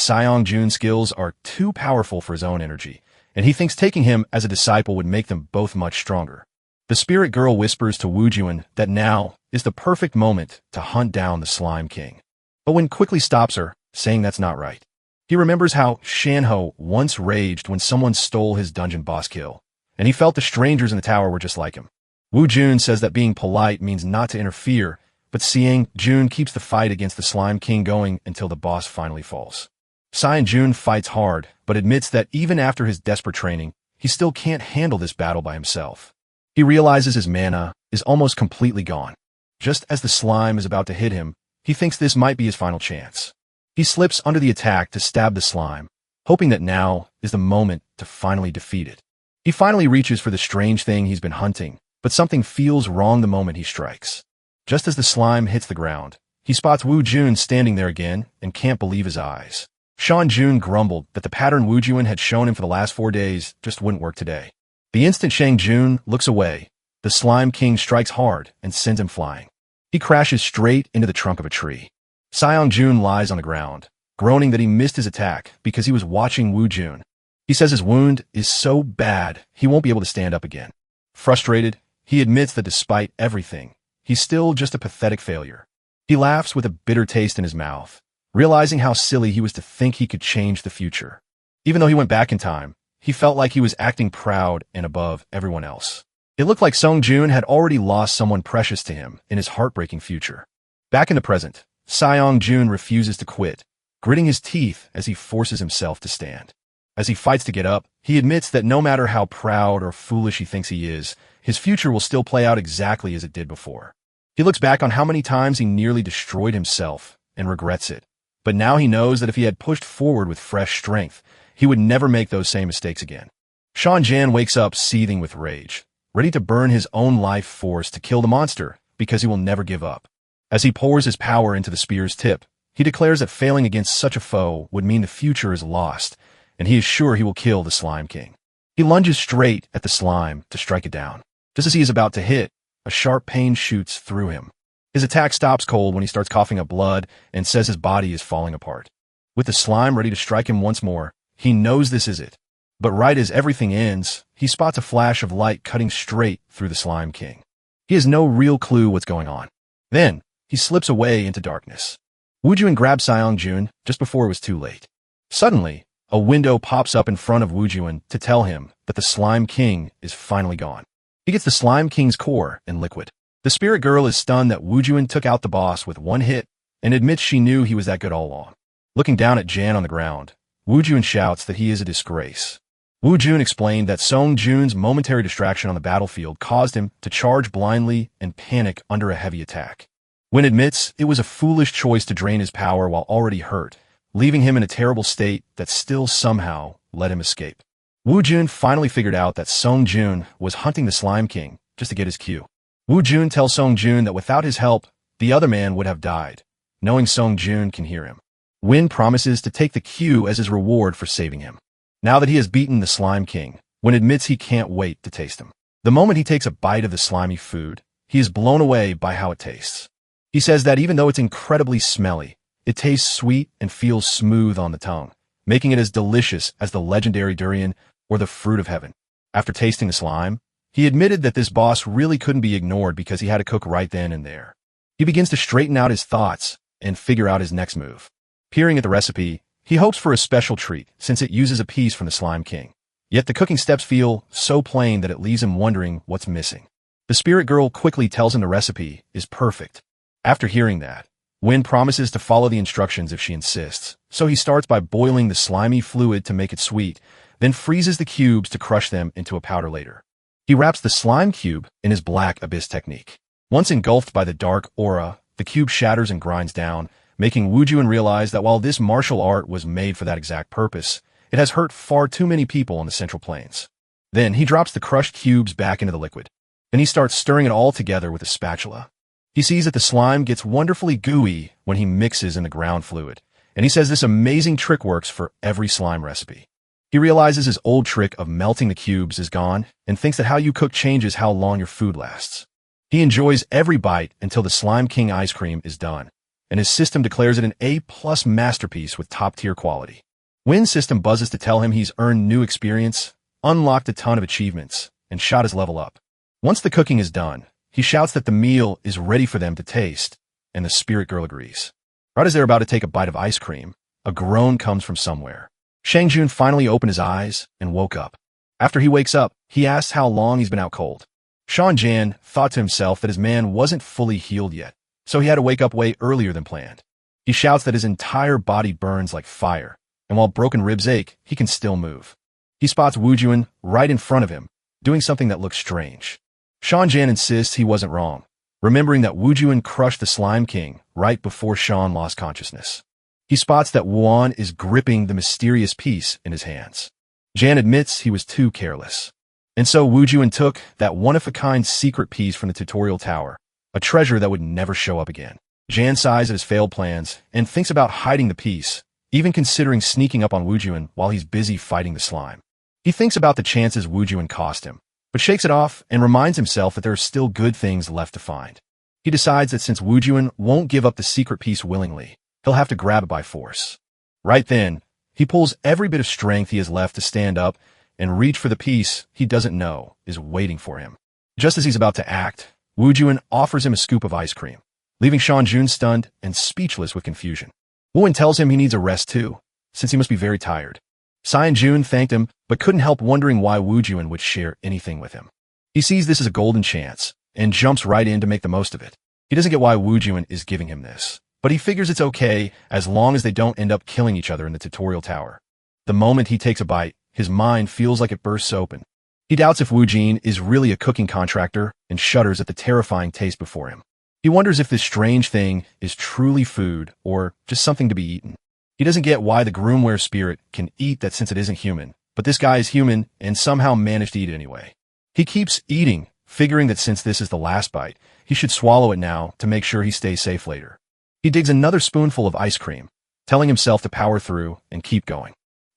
Speaker 1: Jun's skills are too powerful for his own energy, and he thinks taking him as a disciple would make them both much stronger. The spirit girl whispers to Wu Jun that now is the perfect moment to hunt down the Slime King. But Wuin quickly stops her, saying that's not right. He remembers how Shinho once raged when someone stole his dungeon boss kill, and he felt the strangers in the tower were just like him. Wu Jun says that being polite means not to interfere, but seeing Jun keeps the fight against the Slime King going until the boss finally falls. Jun fights hard, but admits that even after his desperate training, he still can't handle this battle by himself. He realizes his mana is almost completely gone. Just as the slime is about to hit him, he thinks this might be his final chance. He slips under the attack to stab the slime, hoping that now is the moment to finally defeat it. He finally reaches for the strange thing he's been hunting, but something feels wrong the moment he strikes. Just as the slime hits the ground, he spots Wu Jun standing there again and can't believe his eyes. Jun grumbled that the pattern Wu Jun had shown him for the last 4 days just wouldn't work today. The instant Jun looks away, the Slime King strikes hard and sends him flying. He crashes straight into the trunk of a tree. Jun lies on the ground, groaning that he missed his attack because he was watching Wu Jun. He says his wound is so bad he won't be able to stand up again. Frustrated, he admits that despite everything, he's still just a pathetic failure. He laughs with a bitter taste in his mouth, realizing how silly he was to think he could change the future. Even though he went back in time, he felt like he was acting proud and above everyone else. It looked like Jun had already lost someone precious to him in his heartbreaking future. Back in the present, Jun refuses to quit, gritting his teeth as he forces himself to stand. As he fights to get up, he admits that no matter how proud or foolish he thinks he is, his future will still play out exactly as it did before. He looks back on how many times he nearly destroyed himself and regrets it. But now he knows that if he had pushed forward with fresh strength, he would never make those same mistakes again. Jan wakes up seething with rage, ready to burn his own life force to kill the monster because he will never give up. As he pours his power into the spear's tip, he declares that failing against such a foe would mean the future is lost, and he is sure he will kill the Slime King. He lunges straight at the slime to strike it down. Just as he is about to hit, a sharp pain shoots through him. His attack stops cold when he starts coughing up blood and says his body is falling apart. With the slime ready to strike him once more, he knows this is it. But right as everything ends, he spots a flash of light cutting straight through the Slime King. He has no real clue what's going on. Then, he slips away into darkness. Wujuin grabs Seongjun just before it was too late. Suddenly, a window pops up in front of Wujuin to tell him that the Slime King is finally gone. He gets the Slime King's core in liquid. The spirit girl is stunned that Wujuin took out the boss with one hit and admits she knew he was that good all along. Looking down at Jan on the ground, Wujuin shouts that he is a disgrace. Wujuin explained that Seongjun's momentary distraction on the battlefield caused him to charge blindly and panic under a heavy attack. Wuin admits it was a foolish choice to drain his power while already hurt, leaving him in a terrible state that still somehow let him escape. Wujuin finally figured out that Seongjun was hunting the Slime King just to get his cue. Wujuin tells Seongjun that without his help, the other man would have died, knowing Seongjun can hear him. Wuin promises to take the cue as his reward for saving him. Now that he has beaten the Slime King, Wuin admits he can't wait to taste him. The moment he takes a bite of the slimy food, he is blown away by how it tastes. He says that even though it's incredibly smelly, it tastes sweet and feels smooth on the tongue, making it as delicious as the legendary durian or the fruit of heaven. After tasting the slime, he admitted that this boss really couldn't be ignored because he had to cook right then and there. He begins to straighten out his thoughts and figure out his next move. Peering at the recipe, he hopes for a special treat since it uses a piece from the Slime King. Yet the cooking steps feel so plain that it leaves him wondering what's missing. The spirit girl quickly tells him the recipe is perfect. After hearing that, Wuin promises to follow the instructions if she insists, so he starts by boiling the slimy fluid to make it sweet, then freezes the cubes to crush them into a powder later. He wraps the slime cube in his black abyss technique. Once engulfed by the dark aura, the cube shatters and grinds down, making Wujuin realize that while this martial art was made for that exact purpose, it has hurt far too many people on the Central Plains. Then he drops the crushed cubes back into the liquid. Then he starts stirring it all together with a spatula. He sees that the slime gets wonderfully gooey when he mixes in the ground fluid, and he says this amazing trick works for every slime recipe. He realizes his old trick of melting the cubes is gone and thinks that how you cook changes how long your food lasts. He enjoys every bite until the Slime King ice cream is done, and his system declares it an A+ masterpiece with top-tier quality. Wuin's system buzzes to tell him he's earned new experience, unlocked a ton of achievements, and shot his level up. Once the cooking is done, he shouts that the meal is ready for them to taste, and the spirit girl agrees. Right as they're about to take a bite of ice cream, a groan comes from somewhere. Seongjun finally opened his eyes and woke up. After he wakes up, he asks how long he's been out cold. Seongjun thought to himself that his man wasn't fully healed yet, so he had to wake up way earlier than planned. He shouts that his entire body burns like fire, and while broken ribs ache, he can still move. He spots Wujuin right in front of him, doing something that looks strange. Seongjun insists he wasn't wrong, remembering that Wujuin crushed the Slime King right before Sean lost consciousness. He spots that Wuin is gripping the mysterious piece in his hands. Jan admits he was too careless. And so Wujuin took that one-of-a-kind secret piece from the tutorial tower, a treasure that would never show up again. Jan sighs at his failed plans and thinks about hiding the piece, even considering sneaking up on Wujuin while he's busy fighting the slime. He thinks about the chances Wujuin cost him, but shakes it off and reminds himself that there are still good things left to find. He decides that since Wujuin won't give up the secret piece willingly, he'll have to grab it by force. Right then, he pulls every bit of strength he has left to stand up and reach for the piece he doesn't know is waiting for him. Just as he's about to act, Wujuin offers him a scoop of ice cream, leaving Seongjun stunned and speechless with confusion. Wuin tells him he needs a rest too, since he must be very tired. Seongjun thanked him, but couldn't help wondering why Wujuin would share anything with him. He sees this as a golden chance, and jumps right in to make the most of it. He doesn't get why Wujuin is giving him this, but he figures it's okay as long as they don't end up killing each other in the tutorial tower. The moment he takes a bite, his mind feels like it bursts open. He doubts if Wujuin is really a cooking contractor and shudders at the terrifying taste before him. He wonders if this strange thing is truly food or just something to be eaten. He doesn't get why the grimoire spirit can eat that since it isn't human, but this guy is human and somehow managed to eat it anyway. He keeps eating, figuring that since this is the last bite, he should swallow it now to make sure he stays safe later. He digs another spoonful of ice cream, telling himself to power through and keep going.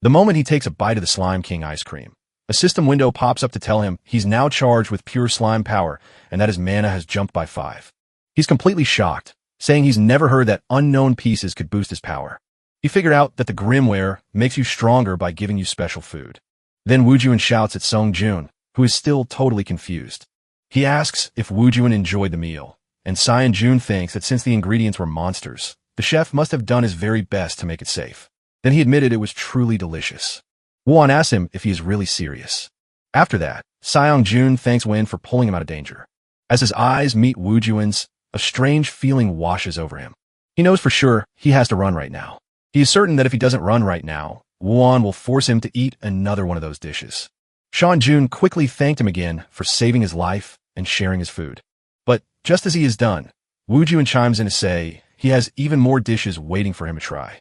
Speaker 1: The moment he takes a bite of the Slime King ice cream, a system window pops up to tell him he's now charged with pure slime power and that his mana has jumped by 5. He's completely shocked, saying he's never heard that unknown pieces could boost his power. He figured out that the grimoire makes you stronger by giving you special food. Then Wujuin shouts at Songjun, who is still totally confused. He asks if Wujuin enjoyed the meal, and Jun thinks that since the ingredients were monsters, the chef must have done his very best to make it safe. Then he admitted it was truly delicious. Wuan asks him if he is really serious. After that, Jun thanks Wuin for pulling him out of danger. As his eyes meet Wujuin's, a strange feeling washes over him. He knows for sure he has to run right now. He is certain that if he doesn't run right now, Wuan will force him to eat another one of those dishes. Jun quickly thanked him again for saving his life and sharing his food. But just as he is done, Wujuin chimes in to say he has even more dishes waiting for him to try.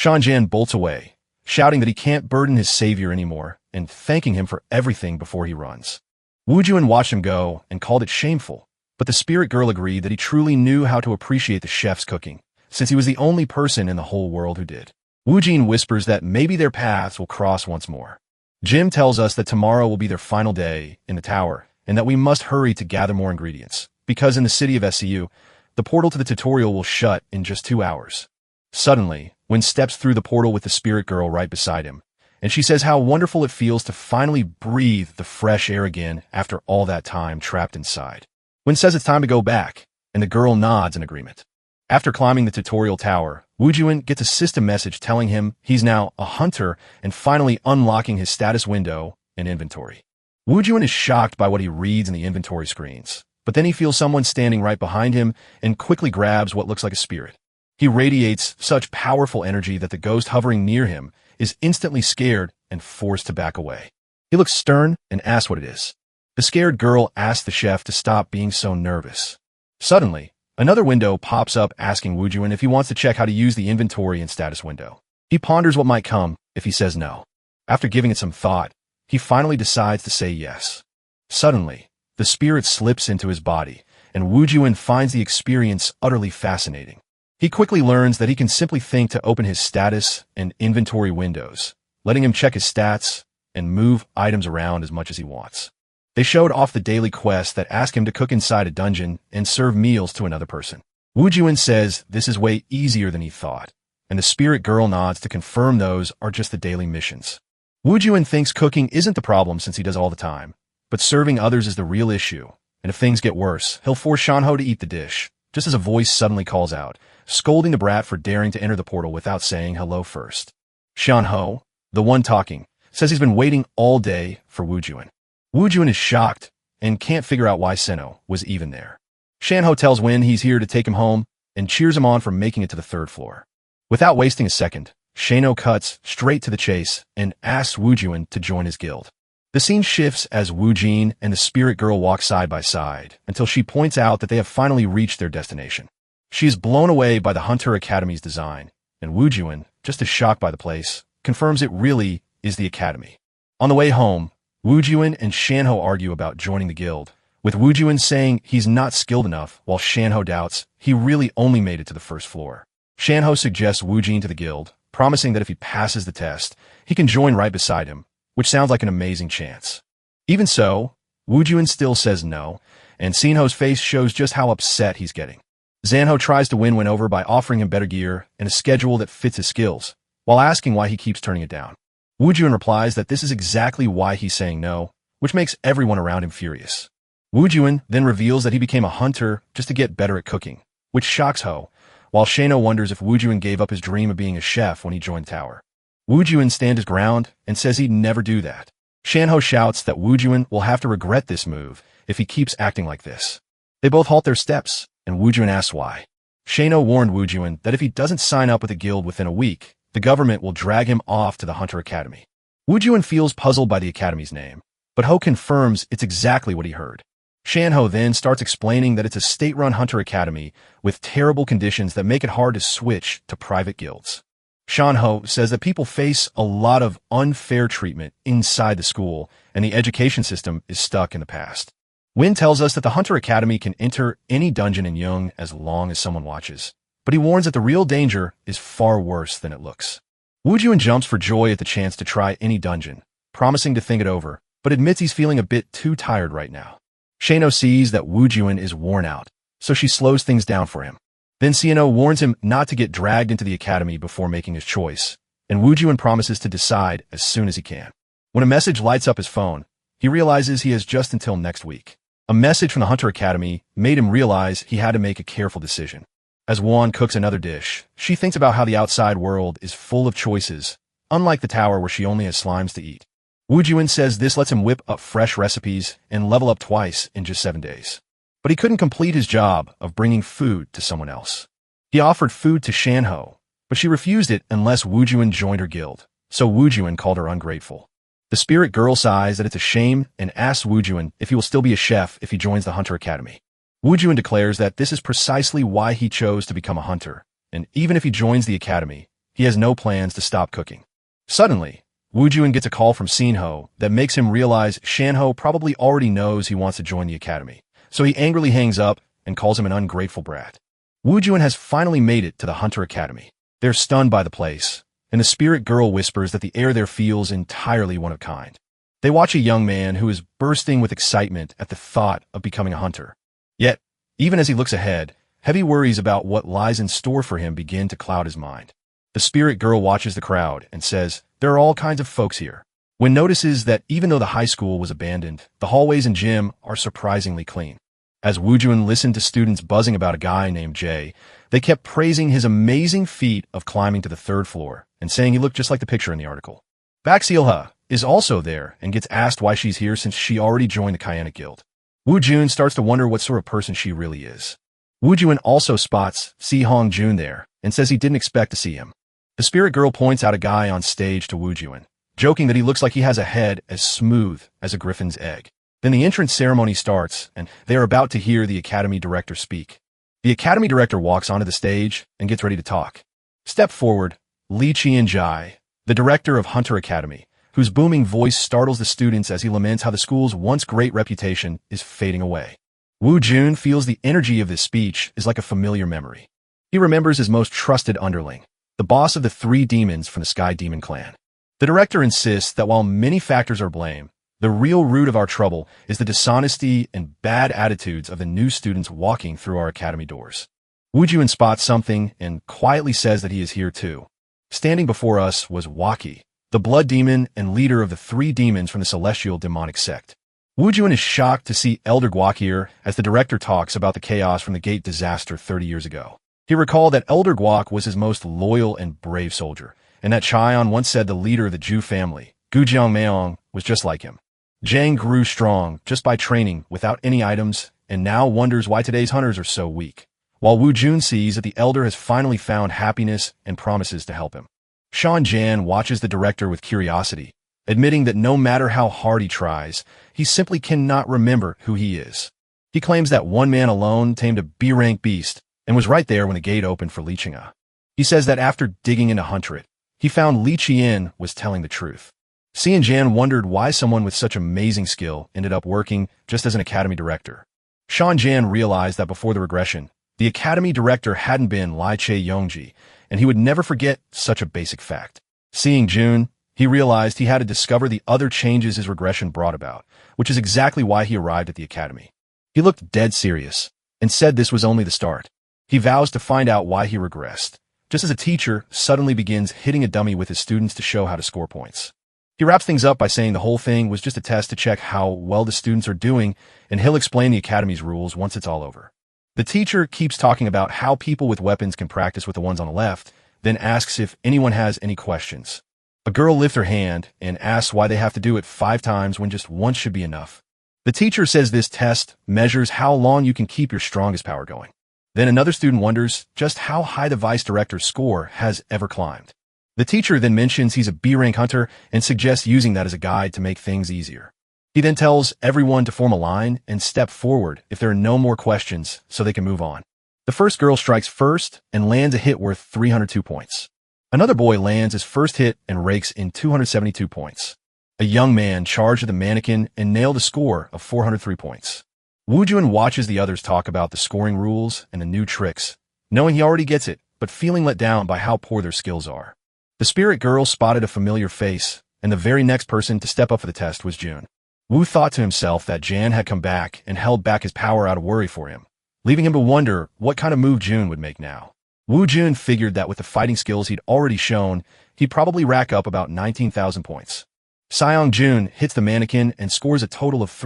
Speaker 1: Jun bolts away, shouting that he can't burden his savior anymore and thanking him for everything before he runs. Wujuin watched him go and called it shameful, but the spirit girl agreed that he truly knew how to appreciate the chef's cooking, since he was the only person in the whole world who did. Wujuin whispers that maybe their paths will cross once more. Jim tells us that tomorrow will be their final day in the tower, and that we must hurry to gather more ingredients, because in the city of SCU, the portal to the tutorial will shut in just 2 hours. Suddenly, Wuin steps through the portal with the spirit girl right beside him, and she says how wonderful it feels to finally breathe the fresh air again after all that time trapped inside. Wuin says it's time to go back, and the girl nods in agreement. After climbing the tutorial tower, Wujuin gets a system message telling him he's now a hunter and finally unlocking his status window and inventory. Wujuin is shocked by what he reads in the inventory screens, but then he feels someone standing right behind him and quickly grabs what looks like a spirit. He radiates such powerful energy that the ghost hovering near him is instantly scared and forced to back away. He looks stern and asks what it is. The scared girl asks the chef to stop being so nervous. Suddenly, another window pops up asking Wujuin if he wants to check how to use the inventory and status window. He ponders what might come if he says no. After giving it some thought, he finally decides to say yes. Suddenly, the spirit slips into his body, and Wujuin finds the experience utterly fascinating. He quickly learns that he can simply think to open his status and inventory windows, letting him check his stats and move items around as much as he wants. They showed off the daily quest that ask him to cook inside a dungeon and serve meals to another person. Wujuin says this is way easier than he thought, and the spirit girl nods to confirm those are just the daily missions. Wujuin thinks cooking isn't the problem since he does all the time, but serving others is the real issue, and if things get worse, he'll force Shinho to eat the dish, just as a voice suddenly calls out, scolding the brat for daring to enter the portal without saying hello first. Shinho, the one talking, says he's been waiting all day for Wujuin. Wujuin is shocked and can't figure out why Shinho was even there. Shinho tells Wuin he's here to take him home and cheers him on for making it to the 3rd floor. Without wasting a second, Shinho cuts straight to the chase and asks Wujuin to join his guild. The scene shifts as Wujuin and the spirit girl walk side by side until she points out that they have finally reached their destination. She is blown away by the Hunter Academy's design, and Wujuin, just as shocked by the place, confirms it really is the academy. On the way home, Wujuin and Shinho argue about joining the guild, with Wujuin saying he's not skilled enough while Shinho doubts he really only made it to the 1st floor. Shinho suggests Wujuin to the guild, promising that if he passes the test, he can join right beside him, which sounds like an amazing chance. Even so, Wujuin still says no, and Shinho's face shows just how upset he's getting. Zanho tries to win Wuin over by offering him better gear and a schedule that fits his skills, while asking why he keeps turning it down. Wujuin replies that this is exactly why he's saying no, which makes everyone around him furious. Wujuin then reveals that he became a hunter just to get better at cooking, which shocks Ho, while Shinho wonders if Wujuin gave up his dream of being a chef when he joined the tower. Wujuin stands his ground and says he'd never do that. Shinho shouts that Wujuin will have to regret this move if he keeps acting like this. They both halt their steps, and Wujuin asks why. Shinho warned Wujuin that if he doesn't sign up with a guild within a week, the government will drag him off to the Hunter Academy. Wujuin feels puzzled by the academy's name, but Ho confirms it's exactly what he heard. Shinho then starts explaining that it's a state-run Hunter Academy with terrible conditions that make it hard to switch to private guilds. Shinho says that people face a lot of unfair treatment inside the school, and the education system is stuck in the past. Wuin tells us that the Hunter Academy can enter any dungeon in Young as long as someone watches, but he warns that the real danger is far worse than it looks. Wu Juin jumps for joy at the chance to try any dungeon, promising to think it over, but admits he's feeling a bit too tired right now. Shinho sees that Wu Juin is worn out, so she slows things down for him. Then Shinho warns him not to get dragged into the academy before making his choice, and Wu Juin promises to decide as soon as he can. When a message lights up his phone, he realizes he has just until next week. A message from the Hunter Academy made him realize he had to make a careful decision. As Wuin cooks another dish, she thinks about how the outside world is full of choices, unlike the tower where she only has slimes to eat. Wu Juin says this lets him whip up fresh recipes and level up twice in just 7 days. But he couldn't complete his job of bringing food to someone else. He offered food to Shinho, but she refused it unless Wu Juin joined her guild, so Wu Juin called her ungrateful. The spirit girl sighs that it's a shame and asks Wu Juin if he will still be a chef if he joins the Hunter Academy. Wu Juin declares that this is precisely why he chose to become a hunter, and even if he joins the academy, he has no plans to stop cooking. Suddenly, Wu Juin gets a call from Shinho that makes him realize Shinho probably already knows he wants to join the academy. So he angrily hangs up and calls him an ungrateful brat. Wu Juin has finally made it to the Hunter Academy. They're stunned by the place, and the spirit girl whispers that the air there feels entirely one of a kind. They watch a young man who is bursting with excitement at the thought of becoming a hunter. Yet, even as he looks ahead, heavy worries about what lies in store for him begin to cloud his mind. The spirit girl watches the crowd and says, "There are all kinds of folks here." Wuin notices that even though the high school was abandoned, the hallways and gym are surprisingly clean. As Wu Juin listened to students buzzing about a guy named Jay, they kept praising his amazing feat of climbing to the 3rd floor and saying he looked just like the picture in the article. Baxilha is also there and gets asked why she's here since she already joined the Kyanic Guild. Wu Juin starts to wonder what sort of person she really is. Wu Juin also spots Si Hong Jun there and says he didn't expect to see him. The spirit girl points out a guy on stage to Wu Juin, joking that he looks like he has a head as smooth as a griffin's egg. Then the entrance ceremony starts, and they are about to hear the academy director speak. The academy director walks onto the stage and gets ready to talk. Step forward, Li Qianjai, the director of Hunter Academy, whose booming voice startles the students as he laments how the school's once great reputation is fading away. Wu Juin feels the energy of this speech is like a familiar memory. He remembers his most trusted underling, the boss of the 3 demons from the Sky Demon clan. The director insists that while many factors are blame, the real root of our trouble is the dishonesty and bad attitudes of the new students walking through our academy doors. Wu Juin spots something and quietly says that he is here too. Standing before us was Waki, the blood demon and leader of the 3 demons from the celestial demonic sect. Wu Juin is shocked to see Elder Guak here as the director talks about the chaos from the gate disaster 30 years ago. He recalled that Elder Guak was his most loyal and brave soldier, and that Chion once said the leader of the Zhu family, Gujiang Meong, was just like him. Zhang grew strong just by training without any items and now wonders why today's hunters are so weak, while Wu Juin sees that the elder has finally found happiness and promises to help him. Shan Jan watches the director with curiosity, admitting that no matter how hard he tries, he simply cannot remember who he is. He claims that one man alone tamed a B-rank beast and was right there when the gate opened for Li Qing'e. He says that after digging into Hunter, he found Li Qian was telling the truth. Xian Jan wondered why someone with such amazing skill ended up working just as an academy director. Shan Jan realized that before the regression, the academy director hadn't been Lai Che Yongji, and he would never forget such a basic fact. Seeing June, he realized he had to discover the other changes his regression brought about, which is exactly why he arrived at the academy. He looked dead serious and said this was only the start. He vows to find out why he regressed, just as a teacher suddenly begins hitting a dummy with his students to show how to score points. He wraps things up by saying the whole thing was just a test to check how well the students are doing, and he'll explain the academy's rules once it's all over. The teacher keeps talking about how people with weapons can practice with the ones on the left, then asks if anyone has any questions. A girl lifts her hand and asks why they have to do it 5 times when just once should be enough. The teacher says this test measures how long you can keep your strongest power going. Then another student wonders just how high the vice director's score has ever climbed. The teacher then mentions he's a B-rank hunter and suggests using that as a guide to make things easier. He then tells everyone to form a line and step forward if there are no more questions so they can move on. The first girl strikes first and lands a hit worth 302 points. Another boy lands his first hit and rakes in 272 points. A young man charged at the mannequin and nailed a score of 403 points. Wu Juin watches the others talk about the scoring rules and the new tricks, knowing he already gets it, but feeling let down by how poor their skills are. The spirit girl spotted a familiar face, and the very next person to step up for the test was Jun. Wu thought to himself that Jan had come back and held back his power out of worry for him, leaving him to wonder what kind of move Jun would make now. Wu Jun figured that with the fighting skills he'd already shown, he'd probably rack up about 19,000 points. Seong Jun hits the mannequin and scores a total of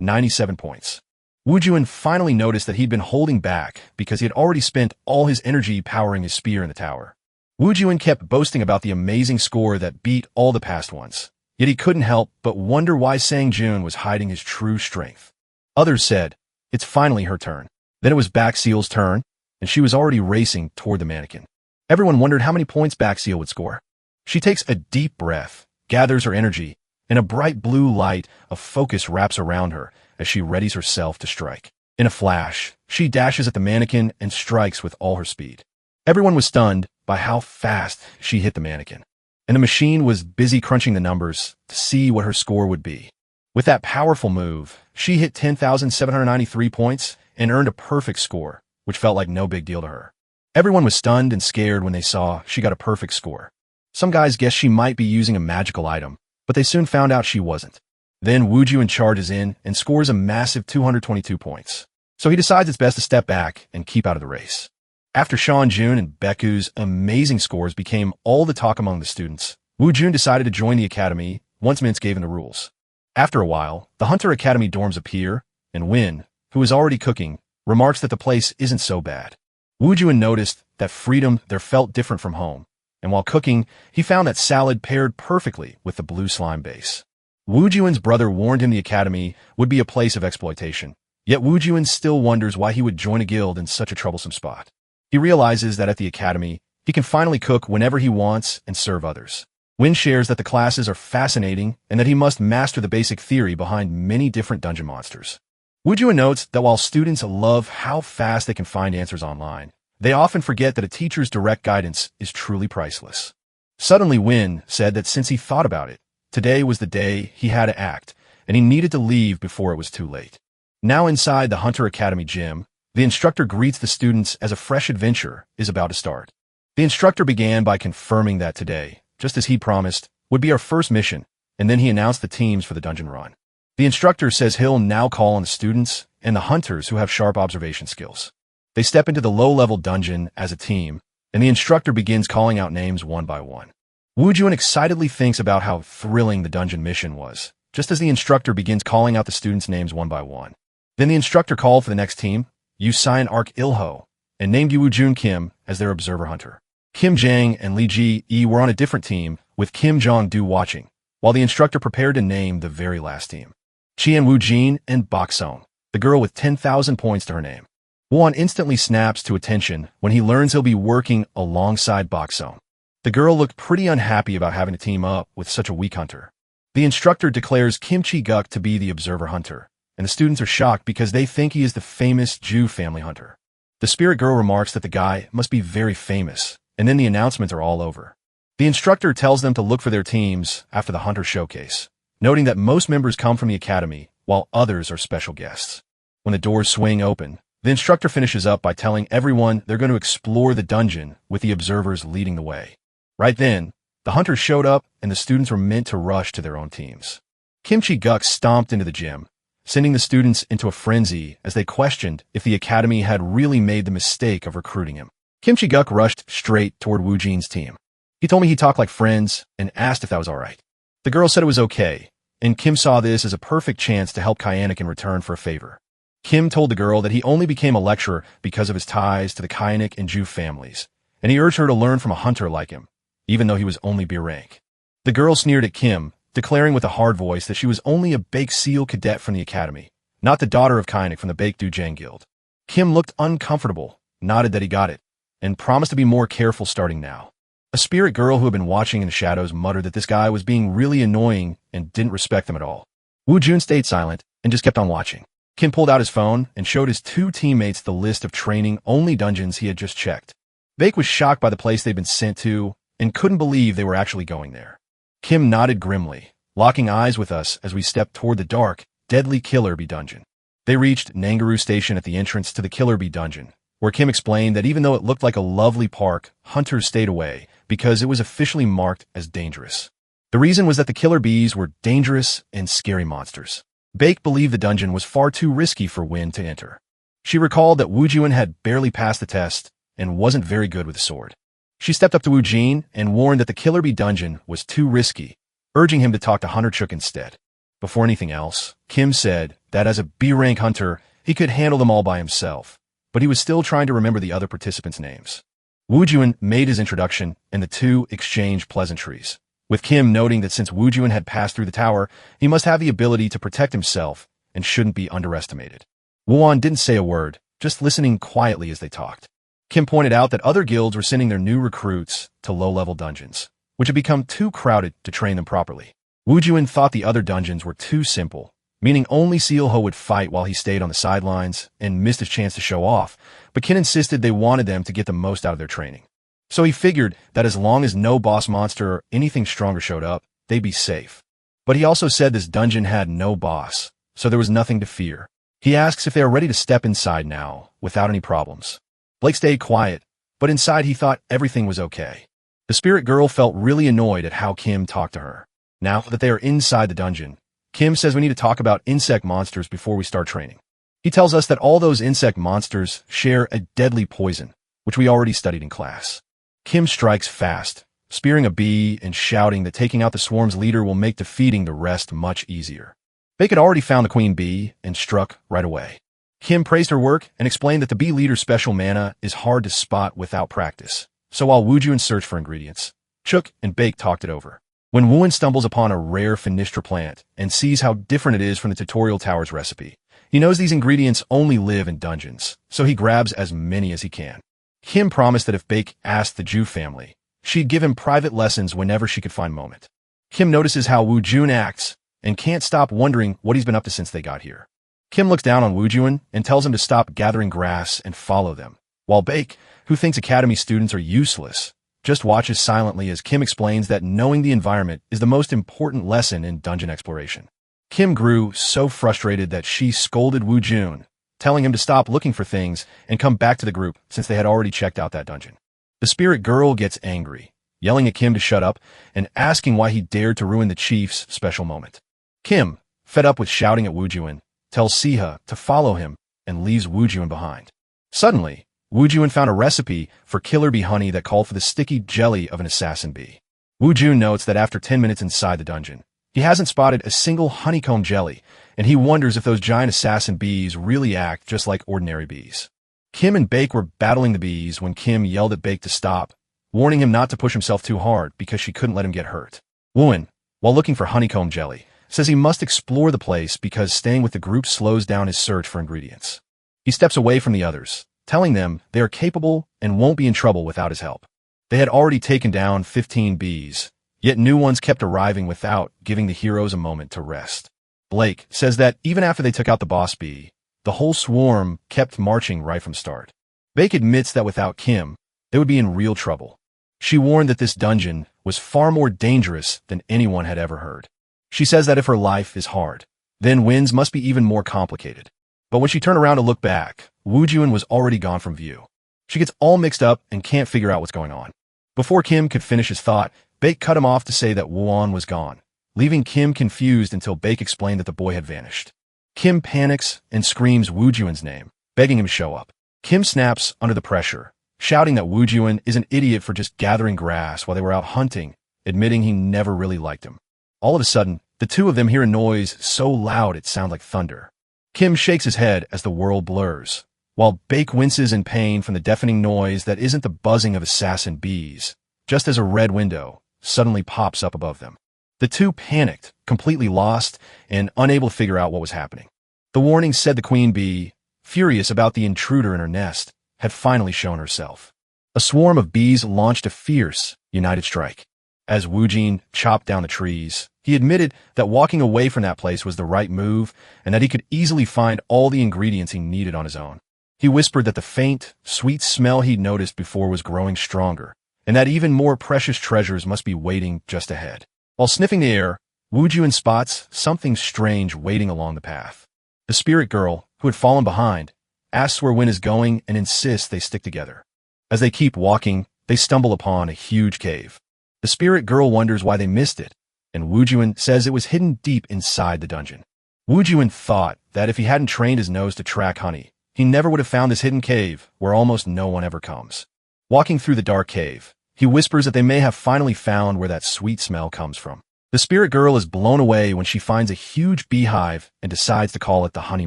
Speaker 1: 97 points. Wu Jun finally noticed that he'd been holding back because he had already spent all his energy powering his spear in the tower. Wu Jun kept boasting about the amazing score that beat all the past ones, yet he couldn't help but wonder why Sang Jun was hiding his true strength. Others said, it's finally her turn. Then it was Baxiel's turn, and she was already racing toward the mannequin. Everyone wondered how many points Baxiel would score. She takes a deep breath, gathers her energy, and a bright blue light of focus wraps around her as she readies herself to strike. In a flash, she dashes at the mannequin and strikes with all her speed. Everyone was stunned by how fast she hit the mannequin, and the machine was busy crunching the numbers to see what her score would be. With that powerful move, she hit 10,793 points and earned a perfect score, which felt like no big deal to her. Everyone was stunned and scared when they saw she got a perfect score. Some guys guessed she might be using a magical item, but they soon found out she wasn't. Then Wu Jun charges in and scores a massive 222 points. So he decides it's best to step back and keep out of the race. After Sean Jun and Baeku's amazing scores became all the talk among the students, Wu Jun decided to join the academy once Mintz gave him the rules. After a while, the Hunter Academy dorms appear, and Wuin, who is already cooking, remarks that the place isn't so bad. Wu Jun noticed that freedom there felt different from home, and while cooking, he found that salad paired perfectly with the blue slime base. Wu Jun's brother warned him the academy would be a place of exploitation, yet Wu Jun still wonders why he would join a guild in such a troublesome spot. He realizes that at the academy, he can finally cook whenever he wants and serve others. Wuin shares that the classes are fascinating and that he must master the basic theory behind many different dungeon monsters. Wu Jun notes that while students love how fast they can find answers online, they often forget that a teacher's direct guidance is truly priceless. Suddenly, Wuin said that since he thought about it, today was the day he had to act, and he needed to leave before it was too late. Now inside the Hunter Academy gym, the instructor greets the students as a fresh adventure is about to start. The instructor began by confirming that today, just as he promised, would be our first mission, and then he announced the teams for the dungeon run. The instructor says he'll now call on the students and the hunters who have sharp observation skills. They step into the low-level dungeon as a team, and the instructor begins calling out names one by one. Wu Jun excitedly thinks about how thrilling the dungeon mission was, just as the instructor begins calling out the students' names one by one. Then the instructor called for the next team, Yu Cyan Arc Ilho, and named Wu Jun Kim as their observer hunter. Kim Jang and Li Ji Yi were on a different team, with Kim Jong-du watching, while the instructor prepared to name the very last team. Qian Wu Jin and Bok Song, the girl with 10,000 points to her name. Wuan instantly snaps to attention when he learns he'll be working alongside Bok Song. The girl looked pretty unhappy about having to team up with such a weak hunter. The instructor declares Kim Chi-guk to be the observer hunter, and the students are shocked because they think he is the famous Ju family hunter. The spirit girl remarks that the guy must be very famous, and then the announcements are all over. The instructor tells them to look for their teams after the hunter showcase, noting that most members come from the academy, while others are special guests. When the doors swing open, the instructor finishes up by telling everyone they're going to explore the dungeon with the observers leading the way. Right then, the hunters showed up and the students were meant to rush to their own teams. Kim Chi-guk stomped into the gym, sending the students into a frenzy as they questioned if the academy had really made the mistake of recruiting him. Kim Chi-guk rushed straight toward Wu Jin's team. He told me he talked like friends and asked if that was all right. The girl said it was okay, and Kim saw this as a perfect chance to help Kyannick in return for a favor. Kim told the girl that he only became a lecturer because of his ties to the Kyannick and Ju families, and he urged her to learn from a hunter like him, even though he was only B rank. The girl sneered at Kim, declaring with a hard voice that she was only a Bake Seal cadet from the academy, not the daughter of Kyannick from the Bake Du Jang Guild. Kim looked uncomfortable, nodded that he got it, and promised to be more careful starting now. A spirit girl who had been watching in the shadows muttered that this guy was being really annoying and didn't respect them at all. Wu Jun stayed silent and just kept on watching. Kim pulled out his phone and showed his two teammates the list of training-only dungeons he had just checked. Bake was shocked by the place they'd been sent to and couldn't believe they were actually going there. Kim nodded grimly, locking eyes with us as we stepped toward the dark, deadly Killer Bee dungeon. They reached Nangaroo Station at the entrance to the Killer Bee dungeon, where Kim explained that even though it looked like a lovely park, hunters stayed away because it was officially marked as dangerous. The reason was that the killer bees were dangerous and scary monsters. Baek believed the dungeon was far too risky for Wuin to enter. She recalled that Wujuin had barely passed the test and wasn't very good with a sword. She stepped up to Wujin and warned that the killer bee dungeon was too risky, urging him to talk to Hunter Chook instead. Before anything else, Kim said that as a B-rank hunter, he could handle them all by himself, but he was still trying to remember the other participants' names. Wujuin made his introduction, and the two exchanged pleasantries, with Kim noting that since Wujuin had passed through the tower, he must have the ability to protect himself and shouldn't be underestimated. Wuan didn't say a word, just listening quietly as they talked. Kim pointed out that other guilds were sending their new recruits to low-level dungeons, which had become too crowded to train them properly. Wujuin thought the other dungeons were too simple, meaning only Shinho would fight while he stayed on the sidelines and missed his chance to show off, but Kim insisted they wanted them to get the most out of their training. So he figured that as long as no boss monster or anything stronger showed up, they'd be safe. But he also said this dungeon had no boss, so there was nothing to fear. He asks if they are ready to step inside now, without any problems. Blake stayed quiet, but inside he thought everything was okay. The spirit girl felt really annoyed at how Kim talked to her. Now that they are inside the dungeon, Kim says we need to talk about insect monsters before we start training. He tells us that all those insect monsters share a deadly poison, which we already studied in class. Kim strikes fast, spearing a bee and shouting that taking out the swarm's leader will make defeating the rest much easier. Baek had already found the queen bee and struck right away. Kim praised her work and explained that the bee leader's special mana is hard to spot without practice. So while Wujuin searched for ingredients, Chook and Baek talked it over. When Wuin stumbles upon a rare Finistra plant and sees how different it is from the tutorial tower's recipe, he knows these ingredients only live in dungeons, so he grabs as many as he can. Kim promised that if Baek asked the Ju family, she'd give him private lessons whenever she could find a moment. Kim notices how Wujuin acts and can't stop wondering what he's been up to since they got here. Kim looks down on Wujuin and tells him to stop gathering grass and follow them, while Baek, who thinks academy students are useless, just watches silently as Kim explains that knowing the environment is the most important lesson in dungeon exploration. Kim grew so frustrated that she scolded Wujuin, telling him to stop looking for things and come back to the group since they had already checked out that dungeon. The spirit girl gets angry, yelling at Kim to shut up and asking why he dared to ruin the chief's special moment. Kim, fed up with shouting at Wujuin, tells Siha to follow him and leaves Wujuin behind. Suddenly, Wujuin found a recipe for killer bee honey that called for the sticky jelly of an assassin bee. Wujuin notes that after 10 minutes inside the dungeon, he hasn't spotted a single honeycomb jelly, and he wonders if those giant assassin bees really act just like ordinary bees. Kim and Baek were battling the bees when Kim yelled at Baek to stop, warning him not to push himself too hard because she couldn't let him get hurt. Wuin, while looking for honeycomb jelly, says he must explore the place because staying with the group slows down his search for ingredients. He steps away from the others, telling them they are capable and won't be in trouble without his help. They had already taken down 15 bees, yet new ones kept arriving without giving the heroes a moment to rest. Blake says that even after they took out the boss bee, the whole swarm kept marching right from start. Baek admits that without Kim, they would be in real trouble. She warned that this dungeon was far more dangerous than anyone had ever heard. She says that if her life is hard, then Win's must be even more complicated. But when she turned around to look back, Wujuin was already gone from view. She gets all mixed up and can't figure out what's going on. Before Kim could finish his thought, Baek cut him off to say that Wuan was gone, leaving Kim confused until Baek explained that the boy had vanished. Kim panics and screams Wujuin's name, begging him to show up. Kim snaps under the pressure, shouting that Wujuin is an idiot for just gathering grass while they were out hunting, admitting he never really liked him. All of a sudden, the two of them hear a noise so loud it sounds like thunder. Kim shakes his head as the world blurs, while Baek winces in pain from the deafening noise that isn't the buzzing of assassin bees, just as a red window suddenly pops up above them. The two panicked, completely lost, and unable to figure out what was happening. The warning said the queen bee, furious about the intruder in her nest, had finally shown herself. A swarm of bees launched a fierce, united strike. As Wujin chopped down the trees, he admitted that walking away from that place was the right move and that he could easily find all the ingredients he needed on his own. He whispered that the faint, sweet smell he'd noticed before was growing stronger, and that even more precious treasures must be waiting just ahead. While sniffing the air, Wujin spots something strange waiting along the path. The spirit girl, who had fallen behind, asks where Win is going and insists they stick together. As they keep walking, they stumble upon a huge cave. The spirit girl wonders why they missed it, and Wujuin says it was hidden deep inside the dungeon. Wujuin thought that if he hadn't trained his nose to track honey, he never would have found this hidden cave where almost no one ever comes. Walking through the dark cave, he whispers that they may have finally found where that sweet smell comes from. The spirit girl is blown away when she finds a huge beehive and decides to call it the honey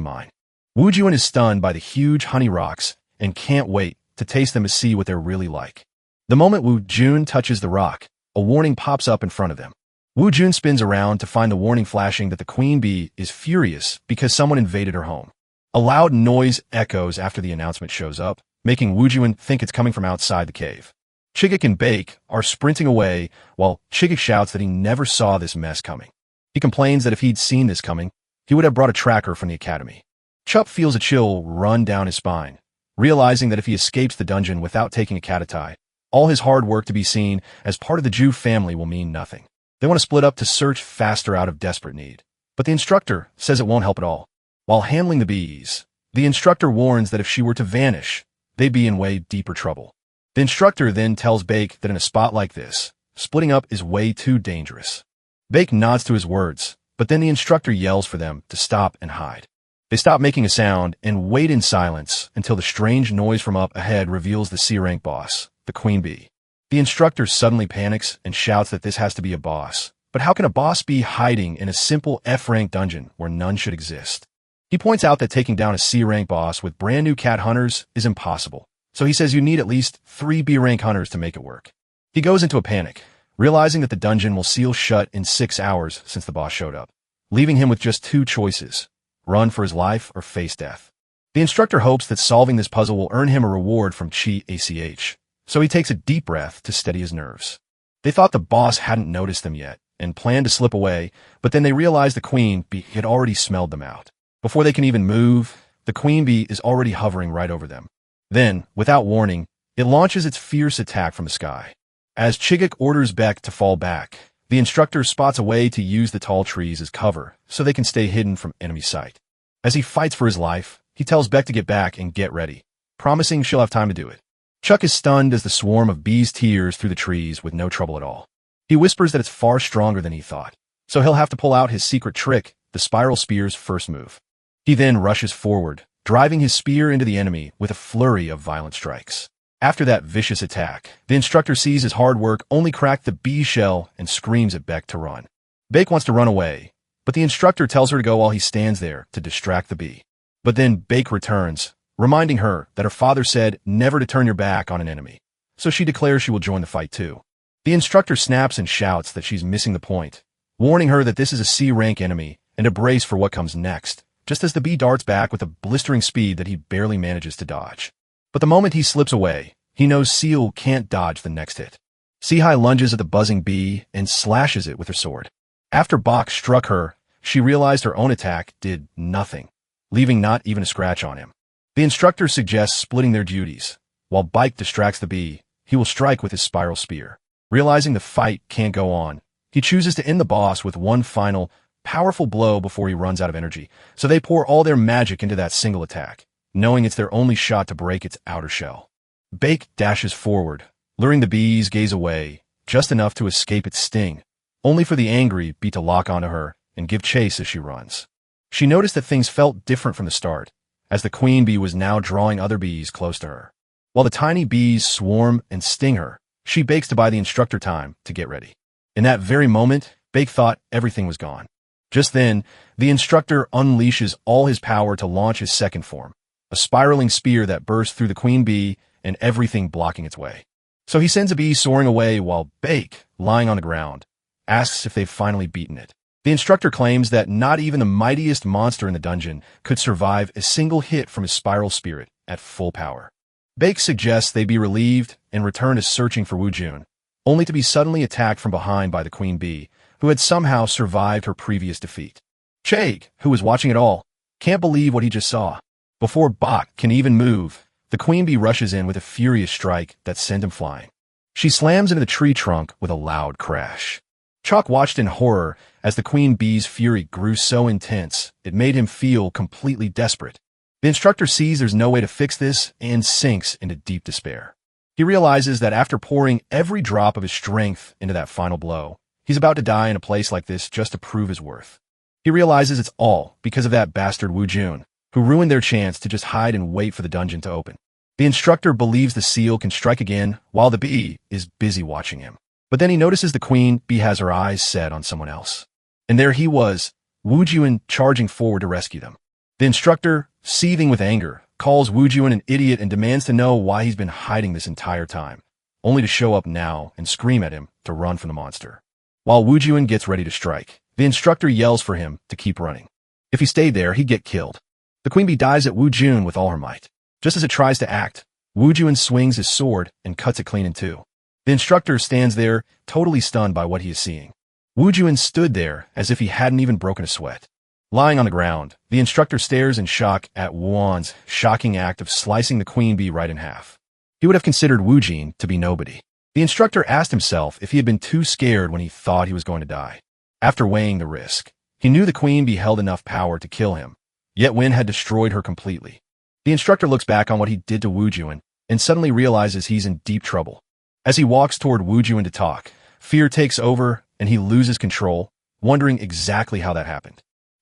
Speaker 1: mine. Wujuin is stunned by the huge honey rocks and can't wait to taste them to see what they're really like. The moment Wujuin touches the rock, a warning pops up in front of them. Wujuin spins around to find the warning flashing that the queen bee is furious because someone invaded her home. A loud noise echoes after the announcement shows up, making Wujuin think it's coming from outside the cave. Chigik and Bake are sprinting away while Chigik shouts that he never saw this mess coming. He complains that if he'd seen this coming, he would have brought a tracker from the academy. Chup feels a chill run down his spine, realizing that if he escapes the dungeon without taking a katatai, all his hard work to be seen as part of the Jew family will mean nothing. They want to split up to search faster out of desperate need. But the instructor says it won't help at all. While handling the bees, the instructor warns that if she were to vanish, they'd be in way deeper trouble. The instructor then tells Bake that in a spot like this, splitting up is way too dangerous. Bake nods to his words, but then the instructor yells for them to stop and hide. They stop making a sound and wait in silence until the strange noise from up ahead reveals the C-rank boss, the queen bee. The instructor suddenly panics and shouts that this has to be a boss. But how can a boss be hiding in a simple F-rank dungeon where none should exist? He points out that taking down a C-rank boss with brand new cat hunters is impossible. So he says you need at least 3 B-rank hunters to make it work. He goes into a panic, realizing that the dungeon will seal shut in 6 hours since the boss showed up, leaving him with just 2 choices: run for his life or face death. The instructor hopes that solving this puzzle will earn him a reward from Chi ACH, so he takes a deep breath to steady his nerves. They thought the boss hadn't noticed them yet and planned to slip away, but then they realized the queen bee had already smelled them out. Before they can even move, the queen bee is already hovering right over them. Then, without warning, it launches its fierce attack from the sky. As Chigik orders Beck to fall back, the instructor spots a way to use the tall trees as cover so they can stay hidden from enemy sight. As he fights for his life, he tells Beck to get back and get ready, promising she'll have time to do it. Chuck is stunned as the swarm of bees tears through the trees with no trouble at all. He whispers that it's far stronger than he thought, so he'll have to pull out his secret trick, the spiral spear's first move. He then rushes forward, driving his spear into the enemy with a flurry of violent strikes. After that vicious attack, the instructor sees his hard work only crack the bee shell and screams at Beck to run. Bake wants to run away, but the instructor tells her to go while he stands there to distract the bee. But then Bake returns, reminding her that her father said never to turn your back on an enemy, so she declares she will join the fight too. The instructor snaps and shouts that she's missing the point, warning her that this is a C-rank enemy and to brace for what comes next, just as the bee darts back with a blistering speed that he barely manages to dodge. But the moment he slips away, he knows Seal can't dodge the next hit. Sihai lunges at the buzzing bee and slashes it with her sword. After Bach struck her, she realized her own attack did nothing, leaving not even a scratch on him. The instructor suggests splitting their duties. While Bike distracts the bee, he will strike with his spiral spear. Realizing the fight can't go on, he chooses to end the boss with one final, powerful blow before he runs out of energy, so they pour all their magic into that single attack, knowing it's their only shot to break its outer shell. Bake dashes forward, luring the bee's gaze away, just enough to escape its sting, only for the angry bee to lock onto her and give chase as she runs. She noticed that things felt different from the start, as the queen bee was now drawing other bees close to her. While the tiny bees swarm and sting her, she bakes to buy the instructor time to get ready. In that very moment, Bake thought everything was gone. Just then, the instructor unleashes all his power to launch his second form, a spiraling spear that bursts through the queen bee and everything blocking its way. So he sends a bee soaring away while Bake, lying on the ground, asks if they've finally beaten it. The instructor claims that not even the mightiest monster in the dungeon could survive a single hit from his spiral spirit at full power. Bake suggests they be relieved and return to searching for Wujuin, only to be suddenly attacked from behind by the queen bee, who had somehow survived her previous defeat. Chag, who was watching it all, can't believe what he just saw. Before Bach can even move, the queen bee rushes in with a furious strike that sent him flying. She slams into the tree trunk with a loud crash. Chalk watched in horror as the queen bee's fury grew so intense it made him feel completely desperate. The instructor sees there's no way to fix this and sinks into deep despair. He realizes that after pouring every drop of his strength into that final blow, he's about to die in a place like this just to prove his worth. He realizes it's all because of that bastard Wujun, who ruined their chance to just hide and wait for the dungeon to open. The instructor believes the seal can strike again while the bee is busy watching him. But then he notices the queen bee has her eyes set on someone else. And there he was, Wujun charging forward to rescue them. The instructor, seething with anger, calls Wujun an idiot and demands to know why he's been hiding this entire time, only to show up now and scream at him to run from the monster. While Wujun gets ready to strike, the instructor yells for him to keep running. If he stayed there, he'd get killed. The queen bee dives at Wujun with all her might. Just as it tries to act, Wujun swings his sword and cuts it clean in two. The instructor stands there, totally stunned by what he is seeing. Wujun stood there as if he hadn't even broken a sweat. Lying on the ground, the instructor stares in shock at Wuin's shocking act of slicing the queen bee right in half. He would have considered Wujun to be nobody. The instructor asked himself if he had been too scared when he thought he was going to die. After weighing the risk, he knew the queen bee held enough power to kill him, yet Wuin had destroyed her completely. The instructor looks back on what he did to Wujun and suddenly realizes he's in deep trouble. As he walks toward Wujun to talk, fear takes over and he loses control, wondering exactly how that happened.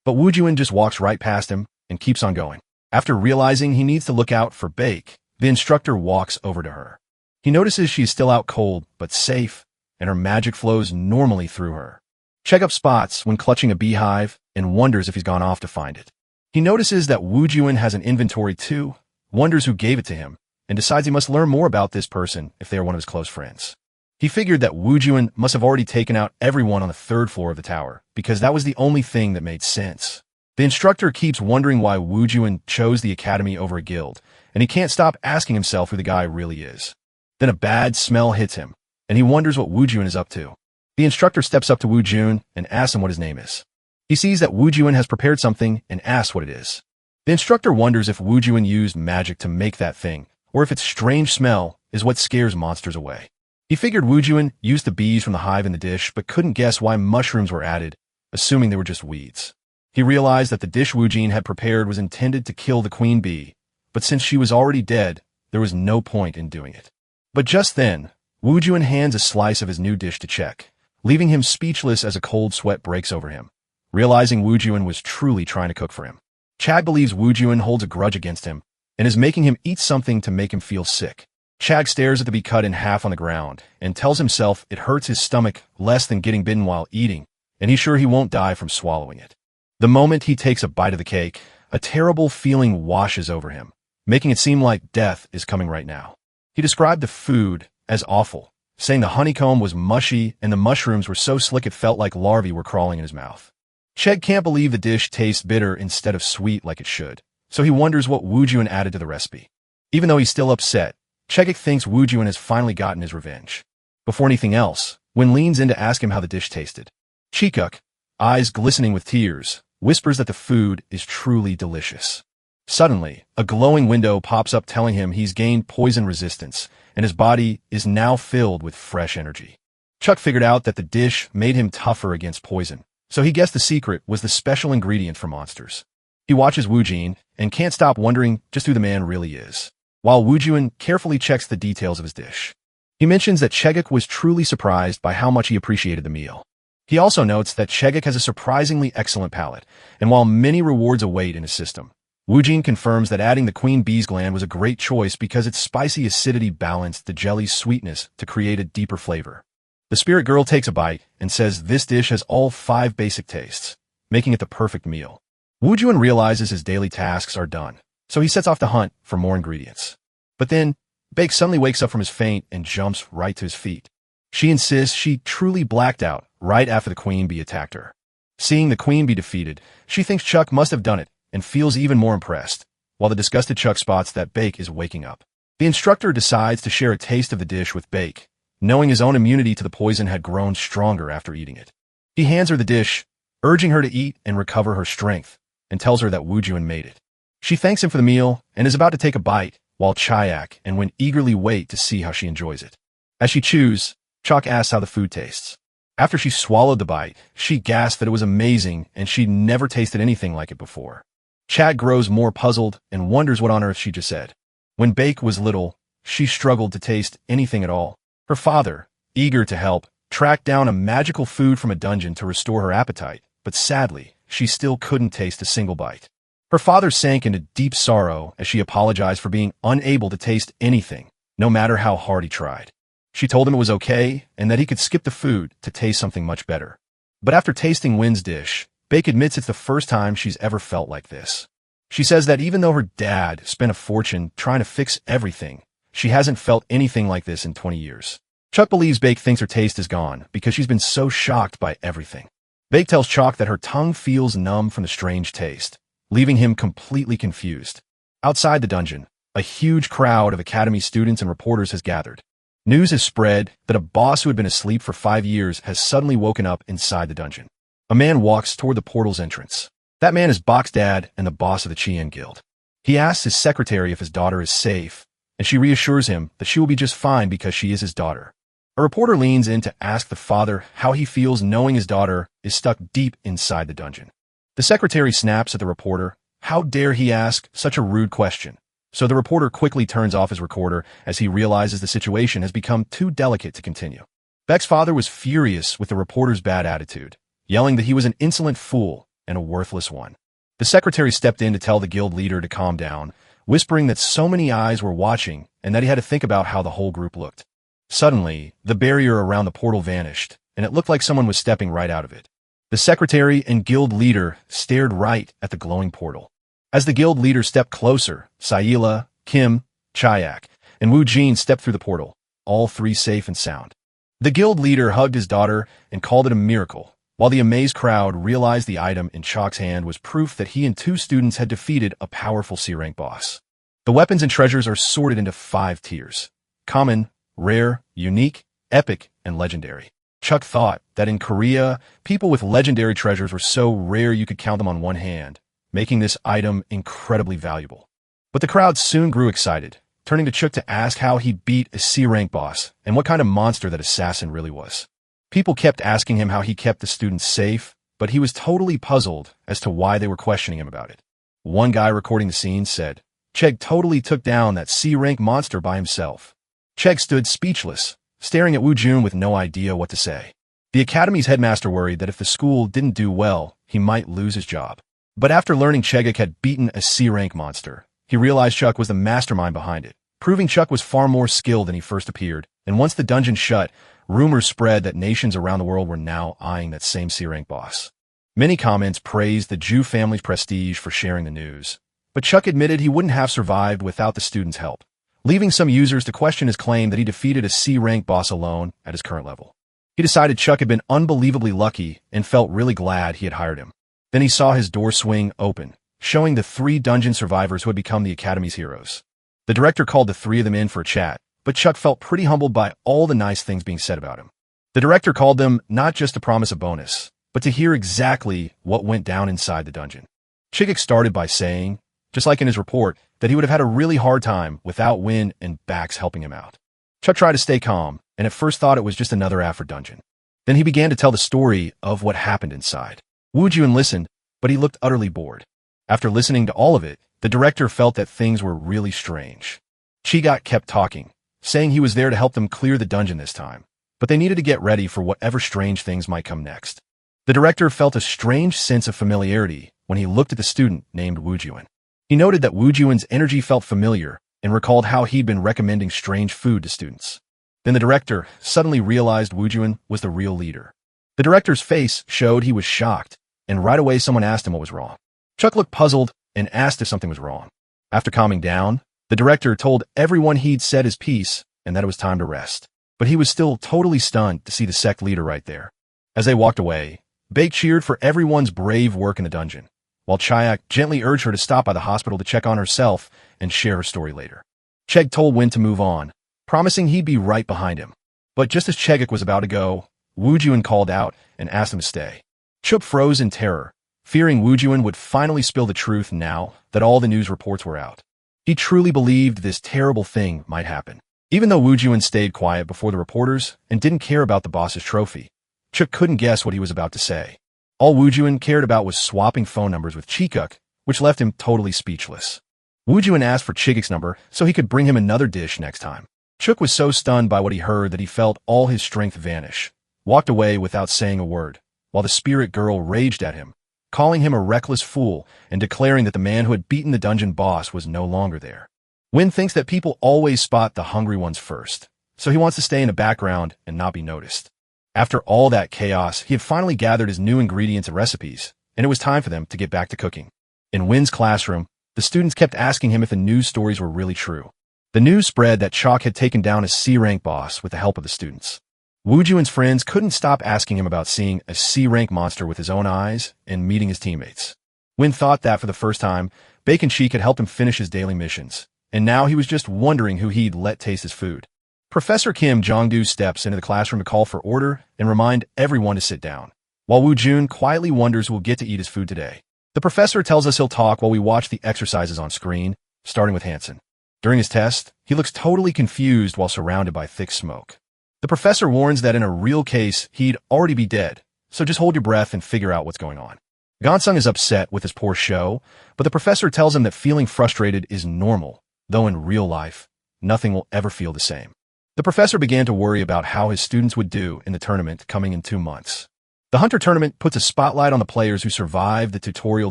Speaker 1: But Wujun just walks right past him and keeps on going. After realizing he needs to look out for Bake, the instructor walks over to her. He notices she's still out cold but safe, and her magic flows normally through her. Checkup spots when clutching a beehive and wonders if he's gone off to find it. He notices that Wujun has an inventory too, wonders who gave it to him, and decides he must learn more about this person if they are one of his close friends. He figured that Wujun must have already taken out everyone on the third floor of the tower, because that was the only thing that made sense. The instructor keeps wondering why Wujun chose the academy over a guild, and he can't stop asking himself who the guy really is. Then a bad smell hits him, and he wonders what Wujun is up to. The instructor steps up to Wujun and asks him what his name is. He sees that Wujun has prepared something and asks what it is. The instructor wonders if Wujun used magic to make that thing, or if its strange smell is what scares monsters away. He figured Wujun used the bees from the hive in the dish, but couldn't guess why mushrooms were added, assuming they were just weeds. He realized that the dish Wujun had prepared was intended to kill the queen bee, but since she was already dead, there was no point in doing it. But just then, Wujun hands a slice of his new dish to Chek, leaving him speechless as a cold sweat breaks over him, realizing Wujun was truly trying to cook for him. Chad believes Wujun holds a grudge against him and is making him eat something to make him feel sick. Chad stares at the bee cut in half on the ground and tells himself it hurts his stomach less than getting bitten while eating, and he's sure he won't die from swallowing it. The moment he takes a bite of the cake, a terrible feeling washes over him, making it seem like death is coming right now. He described the food as awful, saying the honeycomb was mushy and the mushrooms were so slick it felt like larvae were crawling in his mouth. Ched can't believe the dish tastes bitter instead of sweet like it should, so he wonders what Wujun added to the recipe. Even though he's still upset, Chegik thinks Wujun has finally gotten his revenge. Before anything else, Wuin leans in to ask him how the dish tasted. Chikuk, eyes glistening with tears, whispers that the food is truly delicious. Suddenly, a glowing window pops up telling him he's gained poison resistance, and his body is now filled with fresh energy. Chuck figured out that the dish made him tougher against poison, so he guessed the secret was the special ingredient for monsters. He watches Wujun and can't stop wondering just who the man really is, while Wujun carefully checks the details of his dish. He mentions that Chegik was truly surprised by how much he appreciated the meal. He also notes that Chegik has a surprisingly excellent palate, and while many rewards await in his system, Wujun confirms that adding the queen bee's gland was a great choice because its spicy acidity balanced the jelly's sweetness to create a deeper flavor. The spirit girl takes a bite and says this dish has all 5 basic tastes, making it the perfect meal. Wujun realizes his daily tasks are done, so he sets off to hunt for more ingredients. But then, Bake suddenly wakes up from his faint and jumps right to his feet. She insists she truly blacked out right after the queen bee attacked her. Seeing the queen bee defeated, she thinks Chuck must have done it and feels even more impressed, while the disgusted Chuck spots that Bake is waking up. The instructor decides to share a taste of the dish with Bake, knowing his own immunity to the poison had grown stronger after eating it. He hands her the dish, urging her to eat and recover her strength, and tells her that Wujun made it. She thanks him for the meal and is about to take a bite, while Chayak and Wuin eagerly wait to see how she enjoys it. As she chews, Chalk asks how the food tastes. After she swallowed the bite, she gasped that it was amazing and she'd never tasted anything like it before. Chad grows more puzzled and wonders what on earth she just said. When Bake was little, she struggled to taste anything at all. Her father, eager to help, tracked down a magical food from a dungeon to restore her appetite, but sadly, she still couldn't taste a single bite. Her father sank into deep sorrow as she apologized for being unable to taste anything, no matter how hard he tried. She told him it was okay and that he could skip the food to taste something much better. But after tasting Wuin's dish, Baek admits it's the first time she's ever felt like this. She says that even though her dad spent a fortune trying to fix everything, she hasn't felt anything like this in 20 years. Chuck believes Baek thinks her taste is gone because she's been so shocked by everything. Baek tells Chuck that her tongue feels numb from the strange taste, leaving him completely confused. Outside the dungeon, a huge crowd of Academy students and reporters has gathered. News has spread that a boss who had been asleep for 5 years has suddenly woken up inside the dungeon. A man walks toward the portal's entrance. That man is Bak's dad and the boss of the Chien Guild. He asks his secretary if his daughter is safe, and she reassures him that she will be just fine because she is his daughter. A reporter leans in to ask the father how he feels knowing his daughter is stuck deep inside the dungeon. The secretary snaps at the reporter. How dare he ask such a rude question? So the reporter quickly turns off his recorder as he realizes the situation has become too delicate to continue. Baek's father was furious with the reporter's bad attitude, yelling that he was an insolent fool and a worthless one. The secretary stepped in to tell the guild leader to calm down, whispering that so many eyes were watching and that he had to think about how the whole group looked. Suddenly, the barrier around the portal vanished, and it looked like someone was stepping right out of it. The secretary and guild leader stared right at the glowing portal. As the guild leader stepped closer, Sayila, Kim, Chayak, and Wu Jin stepped through the portal, all three safe and sound. The guild leader hugged his daughter and called it a miracle, while the amazed crowd realized the item in Chalk's hand was proof that he and 2 students had defeated a powerful C-rank boss. The weapons and treasures are sorted into 5 tiers: common, rare, unique, epic, and legendary. Chuck thought that in Korea, people with legendary treasures were so rare you could count them on one hand, making this item incredibly valuable. But the crowd soon grew excited, turning to Chuck to ask how he beat a C-rank boss and what kind of monster that assassin really was. People kept asking him how he kept the students safe, but he was totally puzzled as to why they were questioning him about it. One guy recording the scene said, "Chegg totally took down that C-rank monster by himself." Chegg stood speechless, staring at Wu Jun with no idea what to say. The academy's headmaster worried that if the school didn't do well, he might lose his job. But after learning Chegg had beaten a C-rank monster, he realized Chuck was the mastermind behind it, proving Chuck was far more skilled than he first appeared. And once the dungeon shut, rumors spread that nations around the world were now eyeing that same C-rank boss. Many comments praised the Ju family's prestige for sharing the news, but Chuck admitted he wouldn't have survived without the students' help, leaving some users to question his claim that he defeated a C-rank boss alone at his current level. He decided Chuck had been unbelievably lucky and felt really glad he had hired him. Then he saw his door swing open, showing the 3 dungeon survivors who had become the Academy's heroes. The director called the 3 of them in for a chat, but Chuck felt pretty humbled by all the nice things being said about him. The director called them not just to promise a bonus, but to hear exactly what went down inside the dungeon. Chigik started by saying, just like in his report, that he would have had a really hard time without Wuin and Bax helping him out. Chuck tried to stay calm, and at first thought it was just another Afro dungeon. Then he began to tell the story of what happened inside. Wu Jun listened, but he looked utterly bored. After listening to all of it, the director felt that things were really strange. Chigak kept talking, saying he was there to help them clear the dungeon this time, but they needed to get ready for whatever strange things might come next. The director felt a strange sense of familiarity when he looked at the student named Wu Jun. He noted that Wu Jun's energy felt familiar and recalled how he'd been recommending strange food to students. Then the director suddenly realized Wu Jun was the real leader. The director's face showed he was shocked, and right away someone asked him what was wrong. Chuck looked puzzled and asked if something was wrong. After calming down, the director told everyone he'd said his piece and that it was time to rest. But he was still totally stunned to see the sect leader right there. As they walked away, Baek cheered for everyone's brave work in the dungeon, while Chayak gently urged her to stop by the hospital to check on herself and share her story later. Chegg told Wuin to move on, promising he'd be right behind him. But just as Chegik was about to go, Wu Jun called out and asked him to stay. Chup froze in terror, fearing Wu Jun would finally spill the truth now that all the news reports were out. He truly believed this terrible thing might happen. Even though Wu Jun stayed quiet before the reporters and didn't care about the boss's trophy, Chuck couldn't guess what he was about to say. All Wu Jun cared about was swapping phone numbers with Chikuk, which left him totally speechless. Wujuin asked for Chigik's number so he could bring him another dish next time. Chuk was so stunned by what he heard that he felt all his strength vanish, walked away without saying a word, while the spirit girl raged at him, calling him a reckless fool and declaring that the man who had beaten the dungeon boss was no longer there. Wuin thinks that people always spot the hungry ones first, so he wants to stay in the background and not be noticed. After all that chaos, he had finally gathered his new ingredients and recipes, and it was time for them to get back to cooking. In Win's classroom, the students kept asking him if the news stories were really true. The news spread that Chalk had taken down a C-rank boss with the help of the students. Wujuin's friends couldn't stop asking him about seeing a C-rank monster with his own eyes and meeting his teammates. Wuin thought that for the first time, Bacon Cheek had helped him finish his daily missions, and now he was just wondering who he'd let taste his food. Professor Kim Jong-do steps into the classroom to call for order and remind everyone to sit down, while Wujun quietly wonders who will get to eat his food today. The professor tells us he'll talk while we watch the exercises on screen, starting with Hansen. During his test, he looks totally confused while surrounded by thick smoke. The professor warns that in a real case, he'd already be dead, so just hold your breath and figure out what's going on. Gonsung is upset with his poor show, but the professor tells him that feeling frustrated is normal, though in real life, nothing will ever feel the same. The professor began to worry about how his students would do in the tournament coming in 2 months. The Hunter Tournament puts a spotlight on the players who survived the tutorial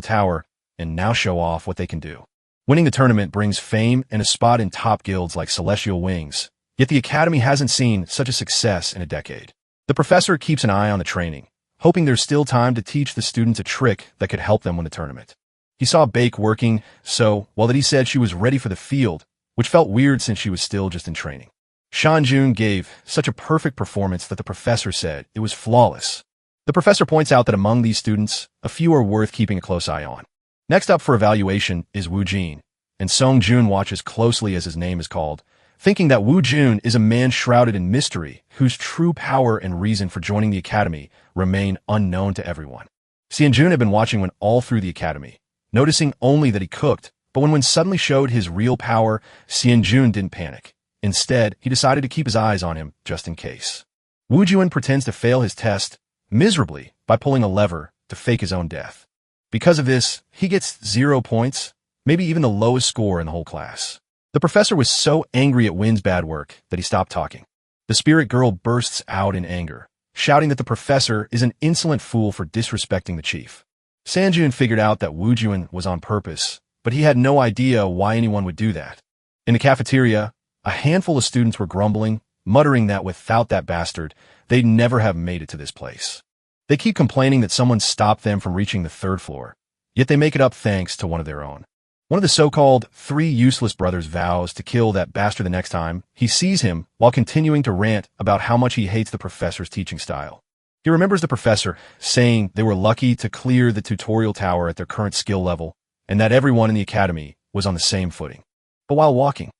Speaker 1: tower and now show off what they can do. Winning the tournament brings fame and a spot in top guilds like Celestial Wings, yet the Academy hasn't seen such a success in a decade. The professor keeps an eye on the training, hoping there's still time to teach the students a trick that could help them win the tournament. He saw Bake working, so, while that he said she was ready for the field, which felt weird since she was still just in training. Shanjun gave such a perfect performance that the professor said it was flawless. The professor points out that among these students, a few are worth keeping a close eye on. Next up for evaluation is Wu Jin, and Song Jun watches closely as his name is called, thinking that Wu Jun is a man shrouded in mystery whose true power and reason for joining the academy remain unknown to everyone. Xian Jun had been watching Wen all through the academy, noticing only that he cooked, but when Wen suddenly showed his real power, Xian Jun didn't panic. Instead, he decided to keep his eyes on him just in case. Wu Juin pretends to fail his test miserably by pulling a lever to fake his own death. Because of this, he gets 0 points, maybe even the lowest score in the whole class. The professor was so angry at Win's bad work that he stopped talking. The spirit girl bursts out in anger, shouting that the professor is an insolent fool for disrespecting the chief. Sanjun figured out that Wu Juin was on purpose, but he had no idea why anyone would do that. In the cafeteria, a handful of students were grumbling, muttering that without that bastard, they'd never have made it to this place. They keep complaining that someone stopped them from reaching the 3rd floor, yet they make it up thanks to one of their own. One of the so-called 3 useless brothers vows to kill that bastard the next time he sees him while continuing to rant about how much he hates the professor's teaching style. He remembers the professor saying they were lucky to clear the tutorial tower at their current skill level and that everyone in the academy was on the same footing. But while walking,